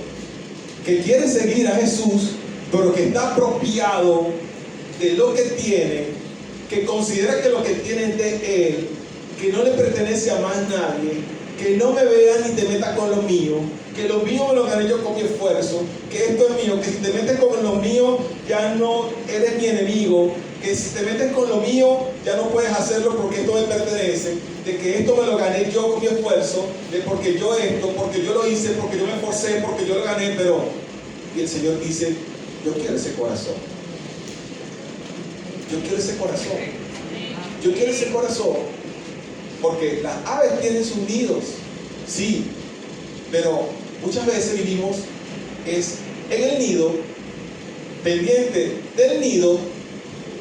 que quiere seguir a Jesús, pero que está apropiado de lo que tiene, que considera que lo que tiene es de Él, que no le pertenece a más nadie, que no me veas ni te metas con lo mío, que lo mío me lo gané yo con mi esfuerzo, que esto es mío, que si te metes con lo mío ya no eres mi enemigo, que si te metes con lo mío ya no puedes hacerlo porque esto me pertenece, de que esto me lo gané yo con mi esfuerzo, de porque yo esto, porque yo lo hice, porque yo me esforcé, porque yo lo gané, pero... Y el Señor dice, yo quiero ese corazón. Yo quiero ese corazón. Yo quiero ese corazón. Porque las aves tienen sus nidos, sí, pero muchas veces vivimos es en el nido, pendiente del nido,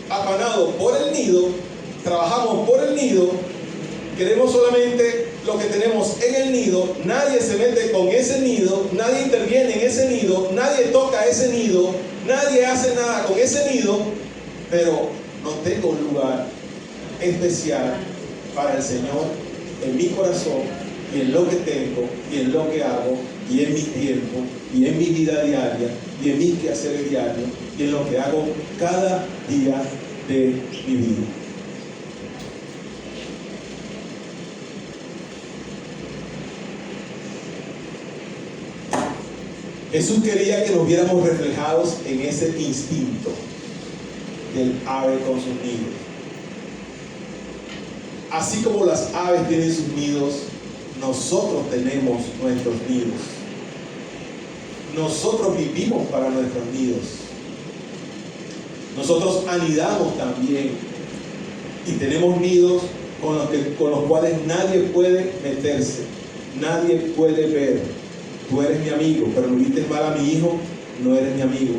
afanado por el nido, trabajamos por el nido, queremos solamente lo que tenemos en el nido, nadie se mete con ese nido, nadie interviene en ese nido, nadie toca ese nido, nadie hace nada con ese nido, pero no tengo un lugar especial para el Señor en mi corazón y en lo que tengo y en lo que hago y en mi tiempo y en mi vida diaria y en mis quehaceres diarios y en lo que hago cada día de mi vida. Jesús quería que nos viéramos reflejados en ese instinto del ave con sus nidos. Así como las aves tienen sus nidos, nosotros tenemos nuestros nidos. Nosotros vivimos para nuestros nidos. Nosotros anidamos también y tenemos nidos con los cuales nadie puede meterse, nadie puede ver. Tú eres mi amigo, pero le viste mal a mi hijo, no eres mi amigo.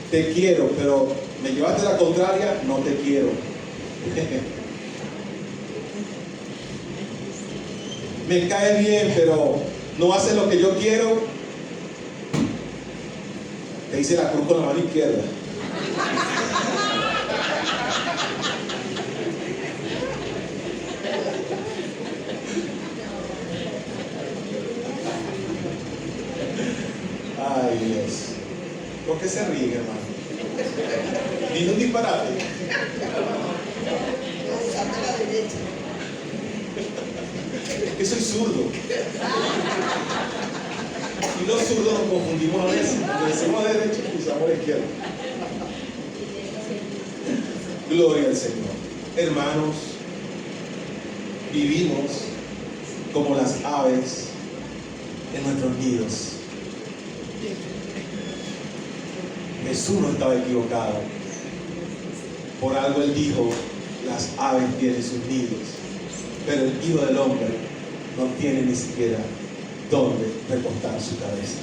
Te quiero, pero me llevaste la contraria, no te quiero. Me cae bien, pero no hace lo que yo quiero. Te hice la cruz con la mano izquierda. Ay, Dios. ¿Por qué se ríen, hermano? Ni un disparate. Es que soy zurdo. Y los zurdos nos confundimos a veces. Porque decimos a derecha y usamos a la izquierda. Gloria al Señor. Hermanos, vivimos como las aves en nuestros nidos. Jesús no estaba equivocado. Por algo Él dijo, las aves tienen sus nidos, pero el Hijo del Hombre no tiene ni siquiera dónde recostar su cabeza.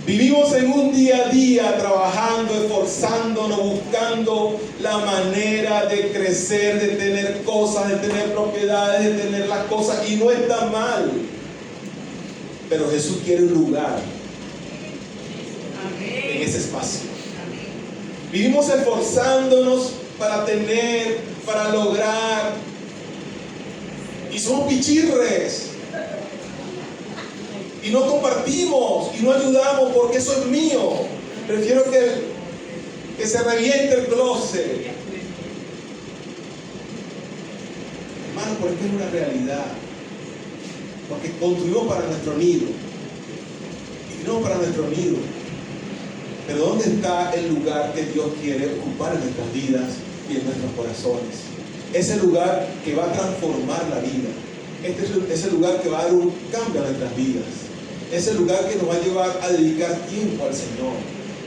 Vivimos en un día a día trabajando, esforzándonos, buscando la manera de crecer, de tener cosas, de tener propiedades, de tener las cosas, y no está mal. Pero Jesús quiere un lugar en ese espacio. Vivimos esforzándonos para tener, para lograr, y somos pichirres. Y no compartimos y no ayudamos porque eso es mío. Prefiero que se reviente el closet. Hermano, porque es una realidad. Porque construimos para nuestro nido. Y no para nuestro nido. Pero ¿dónde está el lugar que Dios quiere ocupar en nuestras vidas y en nuestros corazones? Ese lugar que va a transformar la vida. Ese lugar que va a dar un cambio a nuestras vidas. Ese lugar que nos va a llevar a dedicar tiempo al Señor.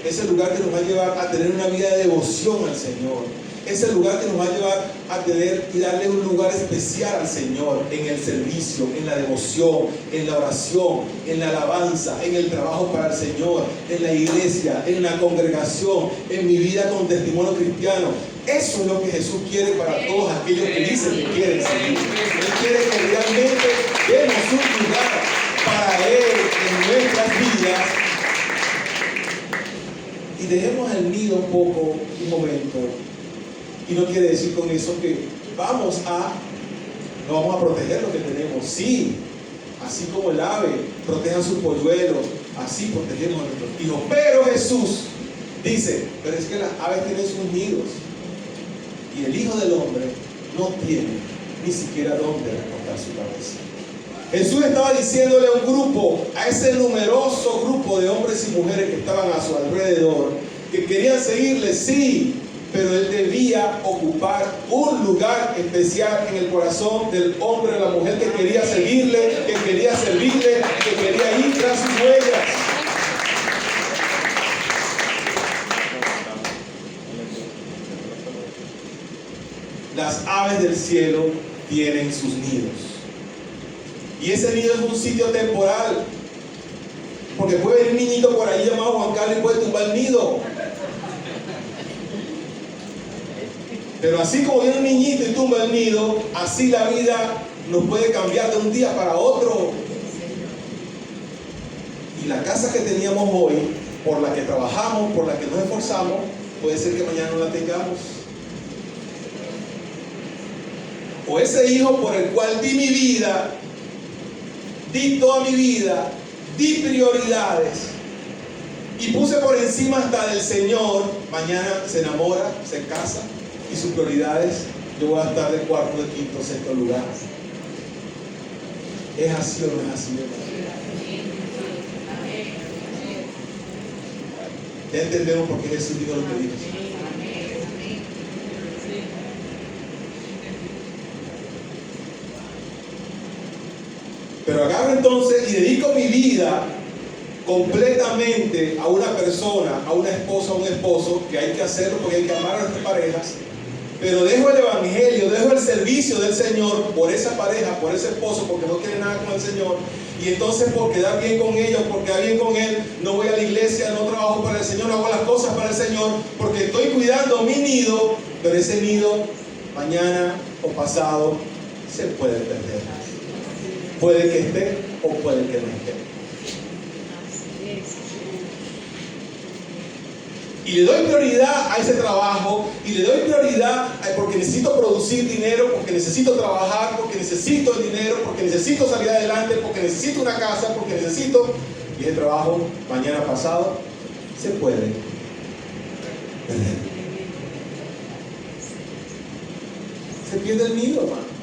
Ese lugar que nos va a llevar a tener una vida de devoción al Señor. es el lugar que nos va a llevar a tener y darle un lugar especial al Señor en el servicio, en la devoción, en la oración, en la alabanza, en el trabajo para el Señor, en la iglesia, en la congregación, en mi vida con testimonio cristiano. Eso es lo que Jesús quiere para todos aquellos que dicen que quieren seguir. Él quiere que realmente demos un lugar para Él en nuestras vidas. Y dejemos el nido un poco, un momento. Y no quiere decir con eso que no vamos a proteger lo que tenemos. Sí, así como el ave protege a sus polluelos, así protegemos a nuestros hijos. Pero Jesús dice, pero es que las aves tienen sus nidos. Y el Hijo del Hombre no tiene ni siquiera dónde recostar su cabeza. Jesús estaba diciéndole a un grupo, a ese numeroso grupo de hombres y mujeres que estaban a su alrededor, que querían seguirle, sí, pero él debía ocupar un lugar especial en el corazón del hombre o la mujer que quería seguirle, que quería servirle, que quería ir tras sus huellas. Las aves del cielo tienen sus nidos. Y ese nido es un sitio temporal. Porque puede venir un niñito por ahí llamado Juan Carlos y puede tumbar el nido. Pero así como viene un niñito y tumba el nido, así la vida nos puede cambiar de un día para otro. Y la casa que teníamos hoy, por la que trabajamos, por la que nos esforzamos, puede ser que mañana no la tengamos. O ese hijo por el cual di mi vida, di toda mi vida, di prioridades y puse por encima hasta del Señor, mañana se enamora, se casa y sus prioridades, yo voy a estar de cuarto, de quinto, sexto lugar. ¿Es así o no es así, hermano? Ya entendemos por qué Jesús dijo lo que dijo. Pero agarro entonces y dedico mi vida completamente a una persona, a una esposa, a un esposo, que hay que hacerlo porque hay que amar a nuestras parejas, pero dejo el evangelio, dejo el servicio del Señor por esa pareja, por ese esposo, porque no quiere nada con el Señor, y entonces por quedar bien con ellos, por quedar bien con él, no voy a la iglesia, no trabajo para el Señor, no hago las cosas para el Señor, porque estoy cuidando mi nido, pero ese nido mañana o pasado se puede perder. Puede que esté o puede que no esté. Y le doy prioridad a ese trabajo, y le doy prioridad porque necesito producir dinero, porque necesito trabajar, porque necesito el dinero, porque necesito salir adelante, porque necesito una casa, porque necesito... Y ese trabajo, mañana pasado, se puede perder. Se pierde el nido, hermano.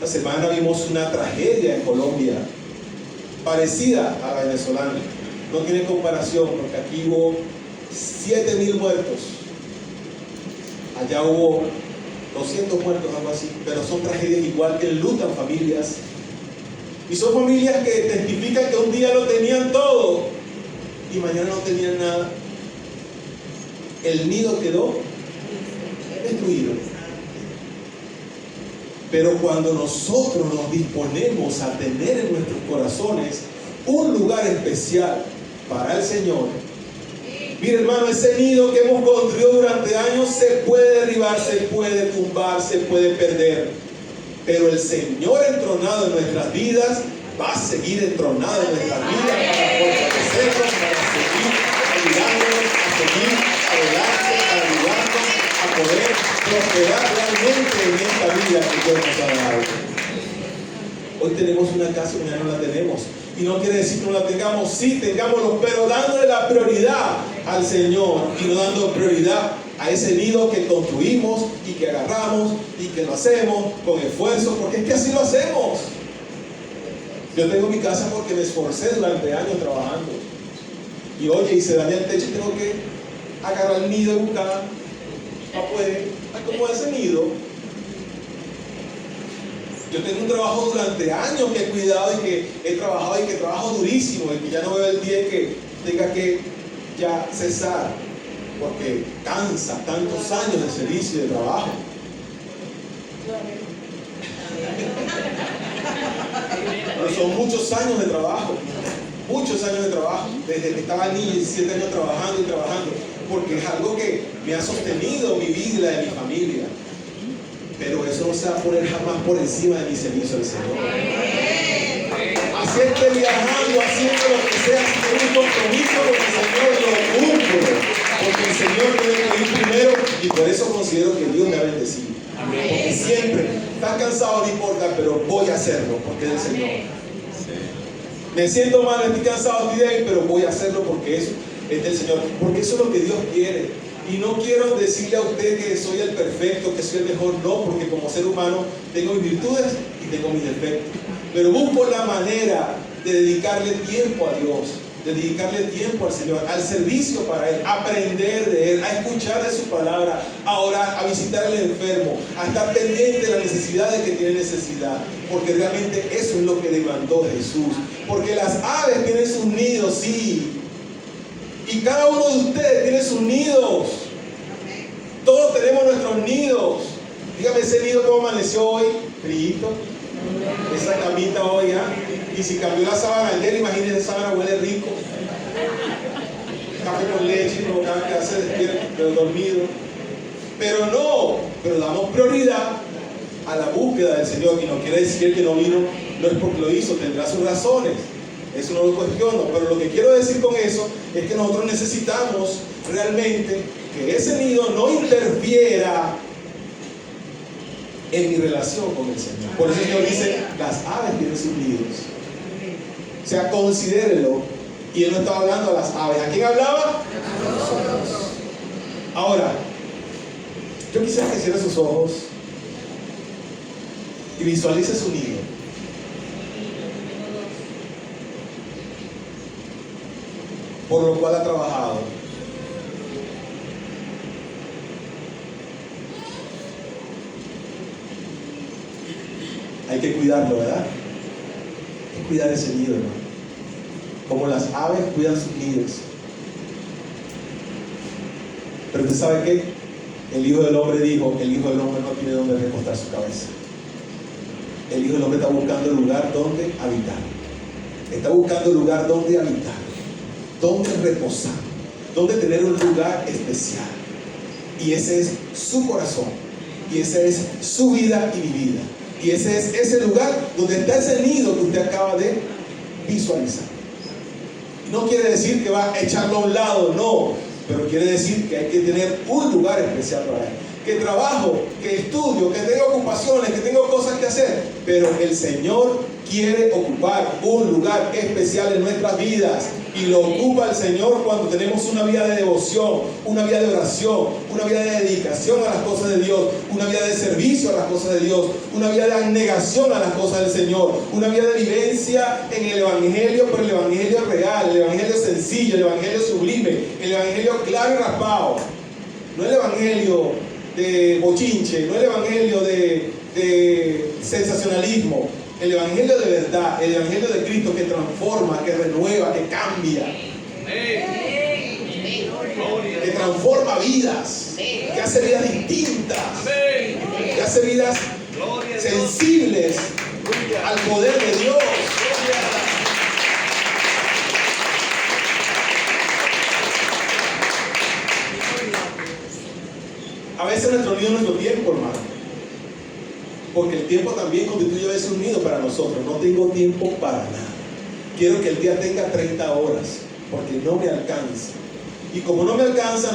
Esta semana vimos una tragedia en Colombia, parecida a la venezolana. No tiene comparación, porque aquí hubo 7,000 muertos. Allá hubo 200 muertos, algo así. Pero son tragedias igual que enlutan familias. Y son familias que testifican que un día lo tenían todo y mañana no tenían nada. El nido quedó destruido. Pero cuando nosotros nos disponemos a tener en nuestros corazones un lugar especial para el Señor, mire, hermano, ese nido que hemos construido durante años se puede derribar, se puede tumbar, se puede perder, pero el Señor entronado en nuestras vidas va a seguir entronado en nuestras vidas para fortalecernos, para seguir ayudándonos a seguir adelante, para ayudarnos a poder prosperar realmente en esta vida que Dios nos ha dado. Hoy tenemos una casa y mañana no la tenemos. Y no quiere decir que no la tengamos, sí, tengámoslo, pero dándole la prioridad al Señor y no dando prioridad a ese nido que construimos y que agarramos y que lo hacemos con esfuerzo, porque es que así lo hacemos. Yo tengo mi casa porque me esforcé durante años trabajando. Y oye, y se daña el techo y tengo que agarrar el nido y buscar para poder acomodar ese nido. Yo tengo un trabajo durante años que he cuidado y que he trabajado y que trabajo durísimo y que ya no veo el día que tenga que ya cesar. porque cansa tantos años de servicio y de trabajo. Pero son muchos años de trabajo, desde que estaba niño, 17 años trabajando y trabajando, porque es algo que me ha sostenido mi vida y la de mi familia. Pero eso no se va a poner jamás por encima de mi servicio al Señor. Así esté viajando, haciendo lo que sea, si tengo un compromiso con el Señor, lo cumplo, porque el Señor me debe ir primero, y por eso considero que Dios me ha bendecido. Porque siempre, estás cansado, no importa, pero voy a hacerlo porque es el Señor. Me siento mal, estoy cansado, estoy débil, pero voy a hacerlo porque eso es del Señor. Porque eso es lo que Dios quiere. Y no quiero decirle a usted que soy el perfecto, que soy el mejor, no, porque como ser humano tengo mis virtudes y tengo mis defectos. Pero busco la manera de dedicarle tiempo a Dios, de dedicarle tiempo al Señor, al servicio para Él, a aprender de Él, a escuchar de su palabra, a orar, a visitar al enfermo, a estar pendiente de las necesidades que tiene necesidad, porque realmente eso es lo que demandó Jesús. Porque las aves tienen sus nidos, sí, y cada uno de ustedes tiene sus nidos. Todos tenemos nuestros nidos. Dígame, ese nido cómo amaneció hoy, frío, esa camita hoy, ¿ah? Y si cambió la sábana ayer, imagínense, esa sábana huele rico. Café con leche, provocaba que hace despierto, pero dormido. Pero damos prioridad a la búsqueda del Señor. Y no quiere decir que no vino, no es porque lo hizo, tendrá sus razones. Eso no lo cuestiono, pero lo que quiero decir con eso es que nosotros necesitamos realmente que ese nido no interfiera en mi relación con el Señor. Por eso el Señor dice, las aves tienen sus nidos. O sea, considérelo. Y Él no estaba hablando a las aves. ¿A quién hablaba? A nosotros. Ahora, yo quisiera que cierre sus ojos y visualice su nido. Por lo cual ha trabajado. Hay que cuidarlo, ¿verdad? Hay que cuidar ese nido, hermano. Como las aves cuidan sus nidos. Pero usted sabe qué? El Hijo del Hombre dijo, el Hijo del Hombre no tiene donde recostar su cabeza. El Hijo del Hombre está buscando el lugar donde habitar. Está buscando el lugar donde habitar. Donde reposar. Donde tener un lugar especial. Y ese es su corazón. Y esa es su vida y mi vida. Y ese es ese lugar donde está ese nido que usted acaba de visualizar. No quiere decir que va a echarlo a un lado, no. Pero quiere decir que hay que tener un lugar especial para él. Que trabajo, que estudio, que tengo ocupaciones, que tengo cosas que hacer. Pero el Señor quiere ocupar un lugar especial en nuestras vidas. Y lo ocupa el Señor cuando tenemos una vida de devoción, una vida de oración, una vida de dedicación a las cosas de Dios, una vida de servicio a las cosas de Dios, una vida de abnegación a las cosas del Señor, una vida de vivencia en el Evangelio, pero el Evangelio real, el Evangelio sencillo, el Evangelio sublime, el Evangelio claro y raspado. No el Evangelio de bochinche, no el Evangelio de sensacionalismo. El Evangelio de verdad, el Evangelio de Cristo que transforma, que renueva, que cambia, que transforma vidas, que hace vidas distintas, que hace vidas sensibles al poder de Dios. A veces nuestro nido es nuestro tiempo, hermano. Porque el tiempo también constituye a veces un nido para nosotros. No tengo tiempo para nada. Quiero que el día tenga 30 horas, porque no me alcanza. Y como no me alcanza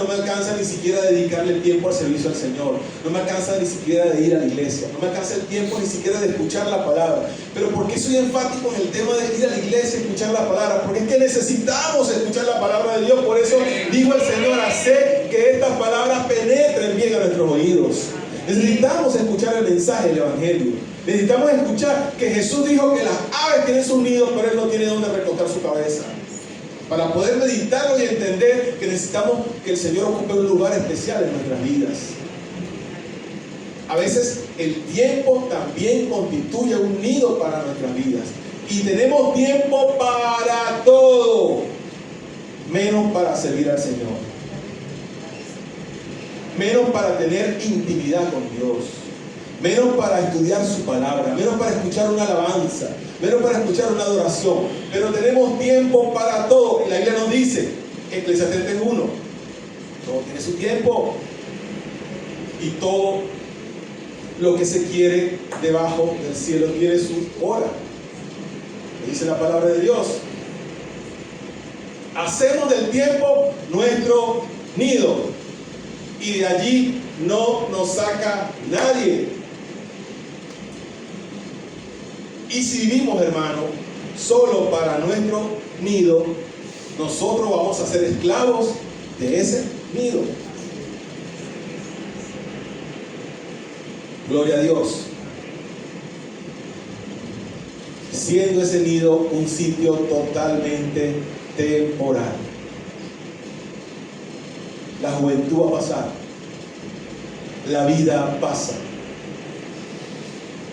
ni siquiera dedicarle el tiempo al servicio al Señor. No me alcanza ni siquiera de ir a la iglesia. No me alcanza el tiempo ni siquiera de escuchar la palabra. Pero ¿por qué soy enfático en el tema de ir a la iglesia y escuchar la palabra? Porque es que necesitamos escuchar la palabra de Dios. Por eso dijo el Señor, hacer que estas palabras penetren bien a nuestros oídos. Necesitamos escuchar el mensaje del Evangelio. Necesitamos escuchar que Jesús dijo que las aves tienen sus nidos, pero Él no tiene donde recostar su cabeza. Para poder meditarlo y entender que necesitamos que el Señor ocupe un lugar especial en nuestras vidas. A veces el tiempo también constituye un nido para nuestras vidas. Y tenemos tiempo para todo, menos para servir al Señor. menos para tener intimidad con Dios, menos para estudiar su palabra, menos para escuchar una alabanza, menos para escuchar una adoración. Pero tenemos tiempo para todo. Y la Biblia nos dice, Eclesiastés 3:1, todo tiene su tiempo. Y todo lo que se quiere debajo del cielo tiene su hora. Dice la palabra de Dios. Hacemos del tiempo nuestro nido, y de allí no nos saca nadie. Y si vivimos, hermano, solo para nuestro nido, nosotros vamos a ser esclavos de ese nido. Gloria a Dios. Siendo ese nido un sitio totalmente temporal. La juventud va a pasar, la vida pasa,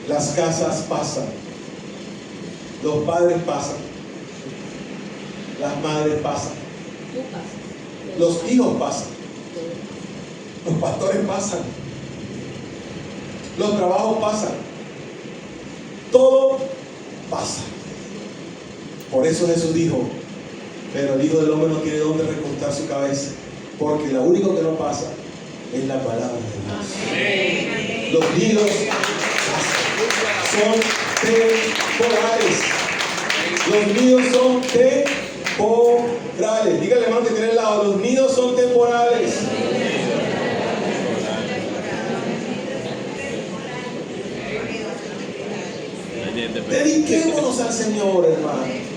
las casas pasan, los padres pasan, las madres pasan, los hijos pasan, los pastores pasan, los trabajos pasan, todo pasa. Por eso Jesús dijo, pero el Hijo del Hombre no tiene dónde recostar su cabeza, porque lo único que no pasa es la palabra de Dios. Los nidos son temporales. Los nidos son temporales. Dígale, hermano, que tiene al lado, los nidos son temporales. Dediquémonos al Señor, hermano.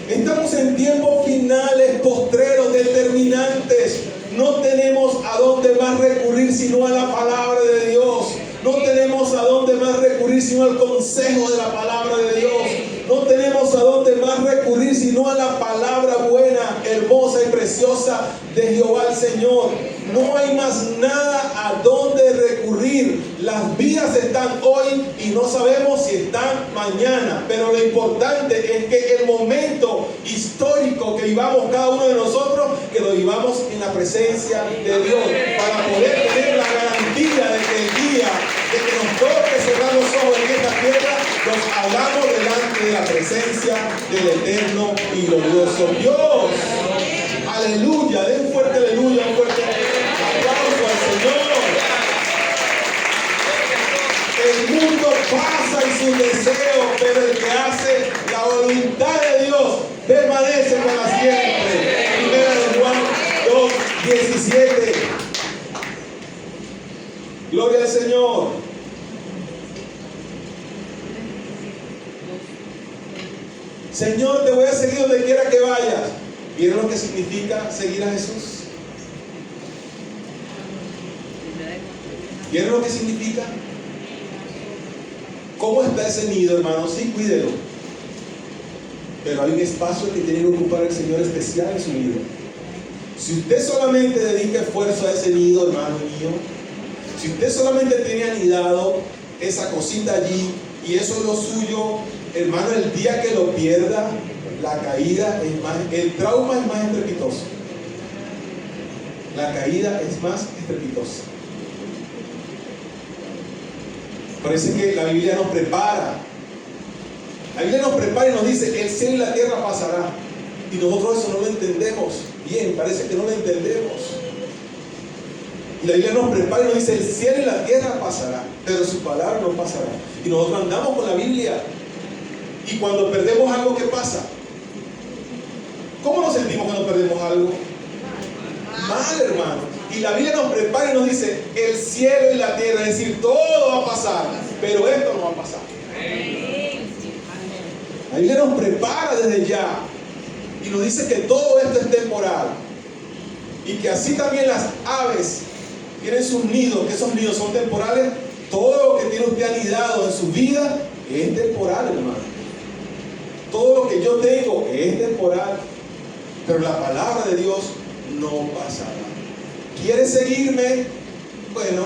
Estamos en tiempos finales, postreros, determinantes. No tenemos a dónde más recurrir sino a la palabra de Dios. No tenemos a dónde más recurrir sino al consejo de la palabra de Dios. No tenemos a dónde más recurrir sino a la palabra buena, hermosa y preciosa de Jehová el Señor. No hay más nada a dónde recurrir. Las vidas están hoy y no sabemos si están mañana. Pero lo importante es que el momento histórico que vivamos cada uno de nosotros, que lo vivamos en la presencia de Dios, para poder tener la garantía de que el día de que nos toque cerrar los ojos en esta tierra, nos hagamos delante de la presencia del eterno y glorioso Dios. Aleluya, den fuerte aleluya, un fuerte aplauso al Señor. El mundo pasa y sus deseos, pero el que hace la voluntad de Dios permanece para siempre. Primera de Juan 2:17. Gloria al Señor. Señor, te voy a seguir donde quiera que vayas. ¿Vieron lo que significa seguir a Jesús? ¿Vieron lo que significa? ¿Cómo está ese nido, hermano? Sí, cuídelo. Pero hay un espacio que tiene que ocupar el Señor especial en su vida. Si usted solamente dedica esfuerzo a ese nido, hermano mío, si usted solamente tiene anidado esa cosita allí y eso es lo suyo, hermano, el día que lo pierda, la caída es más, el trauma es más estrepitoso. La caída es más estrepitosa. Parece que la Biblia nos prepara. La Biblia nos prepara y nos dice, el cielo y la tierra pasará. Y nosotros eso no lo entendemos. Bien, parece que no lo entendemos. Y la Biblia nos prepara y nos dice, el cielo y la tierra pasará, pero su palabra no pasará. Y nosotros andamos con la Biblia. Y cuando perdemos algo, ¿qué pasa? ¿Cómo nos sentimos cuando perdemos algo? Mal, hermano. Y la Biblia nos prepara y nos dice, el cielo y la tierra, es decir, todo va a pasar, pero esto no va a pasar. La Biblia nos prepara desde ya y nos dice que todo esto es temporal. Y que así también las aves tienen sus nidos, que esos nidos son temporales. Todo lo que tiene usted anidado en su vida es temporal, hermano. Todo lo que yo tengo es temporal, pero la palabra de Dios no pasará. ¿Quieres seguirme? Bueno,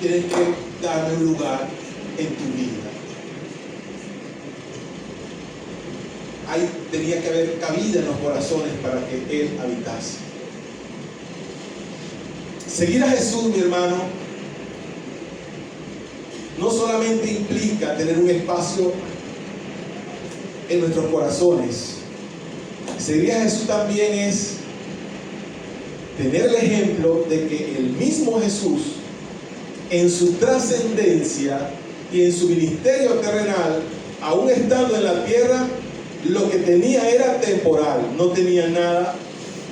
tienes que darme un lugar en tu vida. Ahí tenía que haber cabida en los corazones para que Él habitase. Seguir a Jesús, mi hermano, no solamente implica tener un espacio en nuestros corazones. Seguir a Jesús también es tener el ejemplo de que el mismo Jesús, en su trascendencia y en su ministerio terrenal, aún estando en la tierra, lo que tenía era temporal, no tenía nada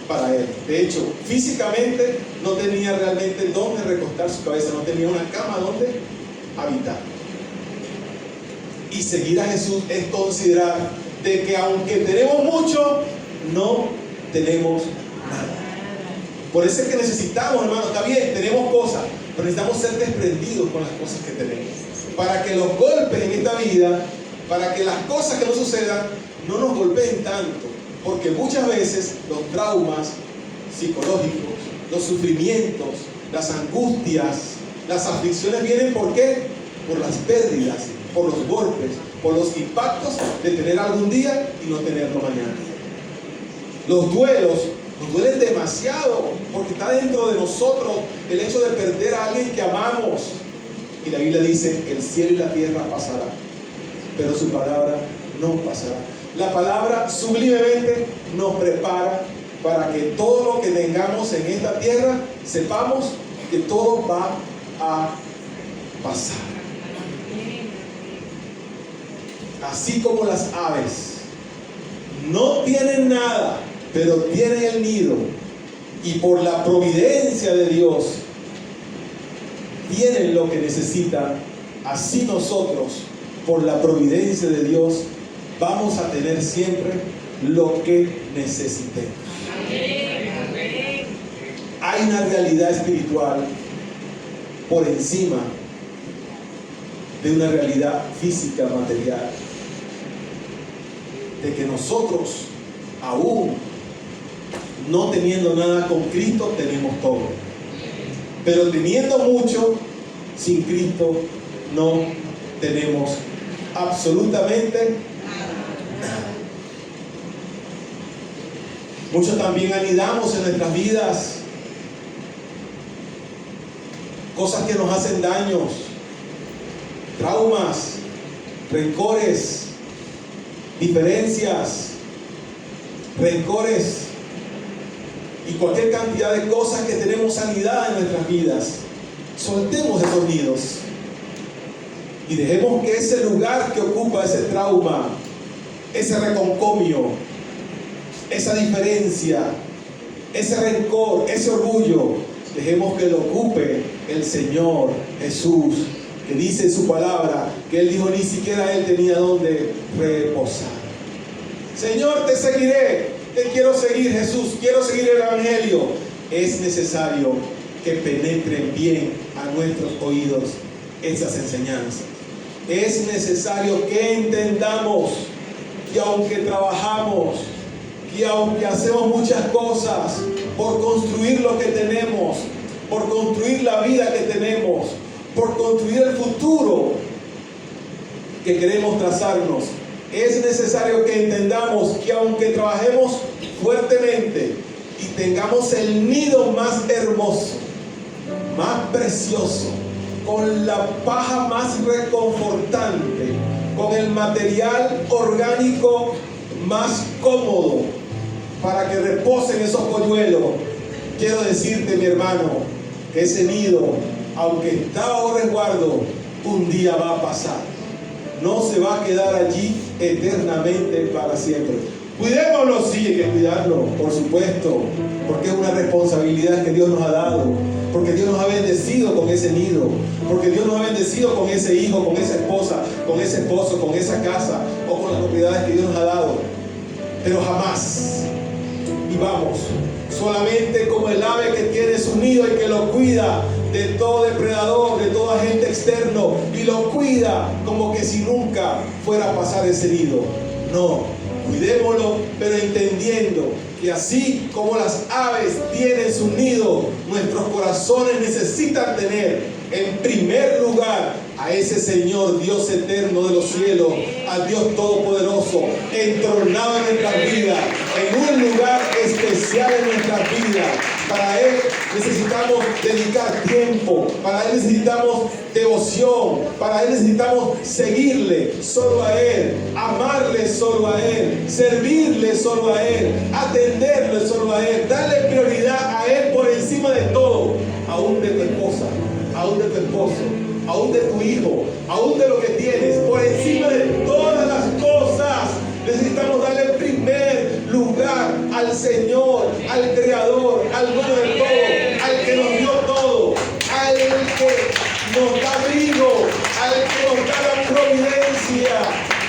para él. De hecho, físicamente no tenía realmente dónde recostar su cabeza, no tenía una cama donde habitar. Y seguir a Jesús es considerar de que aunque tenemos mucho, no tenemos nada. Por eso es que necesitamos, hermano, está bien, tenemos cosas, pero necesitamos ser desprendidos con las cosas que tenemos. Para que los golpes en esta vida, para que las cosas que nos sucedan, no nos golpeen tanto. Porque muchas veces los traumas psicológicos, los sufrimientos, las angustias, las aflicciones vienen ¿por qué? Por las pérdidas, por los golpes, por los impactos de tener algún día y no tenerlo mañana. Los duelos nos duelen demasiado porque está dentro de nosotros el hecho de perder a alguien que amamos. Y la Biblia dice que el cielo y la tierra pasará, pero su palabra no pasará. La palabra sublimemente nos prepara para que todo lo que tengamos en esta tierra sepamos que todo va a pasar. Así como las aves no tienen nada, pero tienen el nido, y por la providencia de Dios tienen lo que necesitan, así nosotros, por la providencia de Dios, vamos a tener siempre lo que necesitemos. Hay una realidad espiritual por encima de una realidad física, material. De que nosotros, aún no teniendo nada con Cristo, tenemos todo. Pero teniendo mucho, sin Cristo no tenemos absolutamente nada. Muchos también anidamos en nuestras vidas cosas que nos hacen daños, traumas, rencores, diferencias, rencores y cualquier cantidad de cosas que tenemos anidadas en nuestras vidas. Soltemos esos nidos y dejemos que ese lugar que ocupa ese trauma, ese reconcomio, esa diferencia, ese rencor, ese orgullo, dejemos que lo ocupe el Señor Jesús, que dice en su palabra que Él dijo ni siquiera Él tenía donde reposar. Señor, te seguiré, te quiero seguir, Jesús, quiero seguir el Evangelio. Es necesario que penetren bien a nuestros oídos esas enseñanzas. Es necesario que entendamos que aunque trabajamos, que aunque hacemos muchas cosas por construir lo que tenemos, por construir la vida que tenemos, por construir el futuro que queremos trazarnos, es necesario que entendamos que aunque trabajemos fuertemente y tengamos el nido más hermoso, más precioso, con la paja más reconfortante, con el material orgánico más cómodo para que reposen esos polluelos, quiero decirte, mi hermano, que ese nido, aunque está a resguardo, un día va a pasar. No se va a quedar allí eternamente para siempre. Cuidémoslo, sí, hay que cuidarlo, por supuesto, porque es una responsabilidad que Dios nos ha dado, porque Dios nos ha bendecido con ese nido, porque Dios nos ha bendecido con ese hijo, con esa esposa, con ese esposo, con esa casa o con las propiedades que Dios nos ha dado. Pero jamás vivamos solamente como el ave que tiene su nido y que lo cuida de todo depredador, de todo agente externo, y lo cuida como que si nunca fuera a pasar ese nido. No, cuidémoslo, pero entendiendo que así como las aves tienen su nido, nuestros corazones necesitan tener en primer lugar a ese Señor Dios eterno de los cielos, al Dios todopoderoso, entronado en nuestras vidas, en un lugar especial en nuestras vidas. Para Él necesitamos dedicar tiempo, para Él necesitamos devoción, para Él necesitamos seguirle solo a Él, amarle solo a Él, servirle solo a Él, atenderle solo a Él, darle prioridad a Él por encima de todo, aún de tu esposa, aún de tu esposo, aún de tu hijo, aún de lo que tienes, por encima de todas las cosas. Necesitamos darle primer lugar al Señor, al Creador, al dueño de todo, al que nos dio todo, al que nos da abrigo, al que nos da la providencia.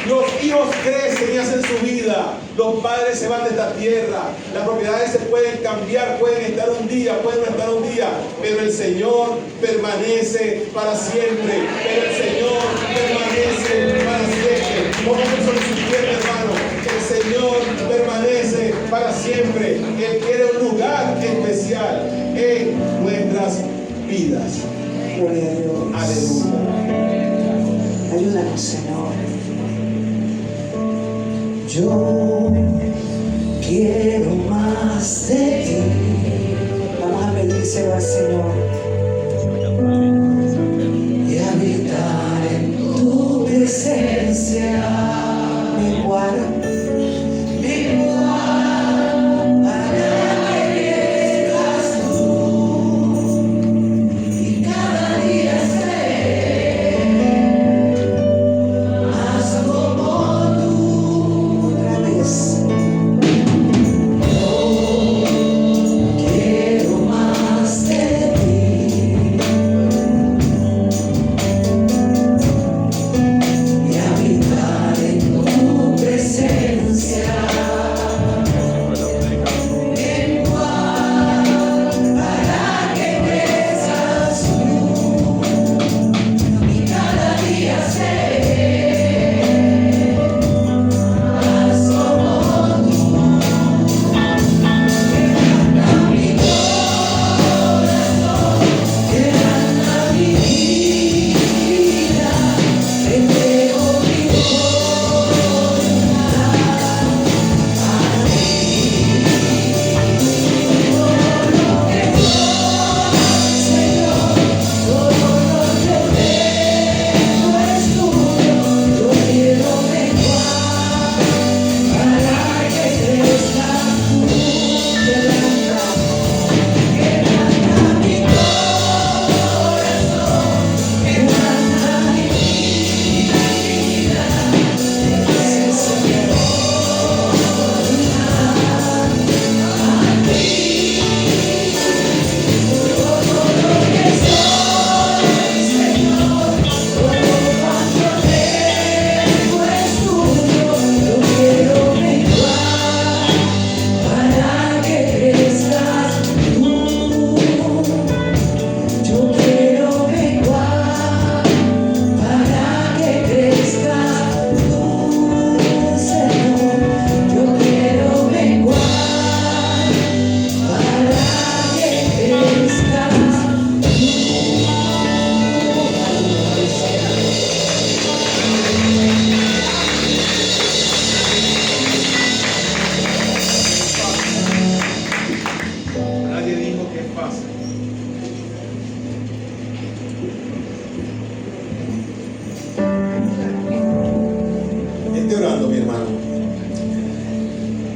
Los hijos crecen y hacen su vida. Los padres se van de esta tierra. Las propiedades se pueden cambiar, pueden estar un día, pueden no estar un día, pero el Señor permanece para siempre. Pero el Señor permanece para siempre. Pónganse en sus pies, hermano. El Señor permanece para siempre. Él quiere un lugar especial en nuestras vidas. Gloria a Dios. Aleluya. Ayúdanos, Señor. Yo quiero más de ti. Vamos a pedírselo al Señor. Y habitar en tu presencia. Mi guarda.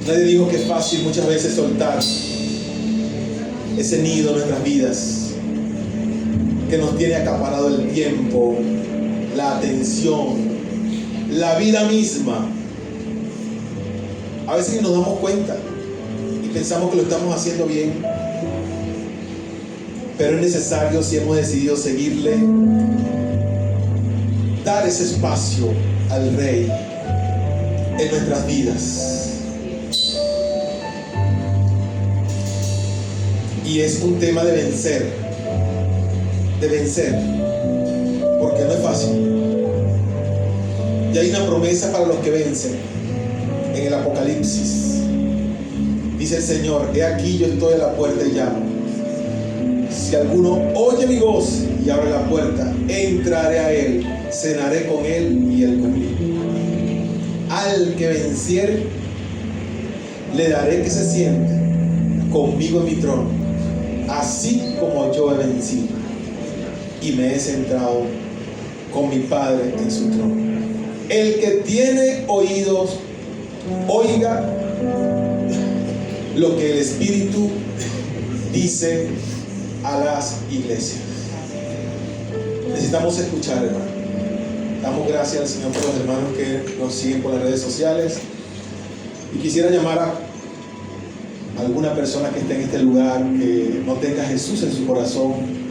Nadie dijo que es fácil muchas veces soltar ese nido en nuestras vidas que nos tiene acaparado el tiempo, la atención, la vida misma. A veces nos damos cuenta y pensamos que lo estamos haciendo bien, pero es necesario, si hemos decidido seguirle, dar ese espacio al Rey en nuestras vidas. Y es un tema de vencer, porque no es fácil. Y hay una promesa para los que vencen en el Apocalipsis. Dice el Señor: he aquí, yo estoy a la puerta y llamo. Si alguno oye mi voz y abre la puerta, entraré a él, cenaré con él y él conmigo. Al que venciere, le daré que se siente conmigo en mi trono, así como yo he vencido y me he sentado con mi Padre en su trono. El que tiene oídos, oiga lo que el Espíritu dice a las iglesias. Necesitamos escuchar, hermano. Damos gracias al Señor por los hermanos que nos siguen por las redes sociales. Y quisiera llamar a alguna persona que esté en este lugar que no tenga a Jesús en su corazón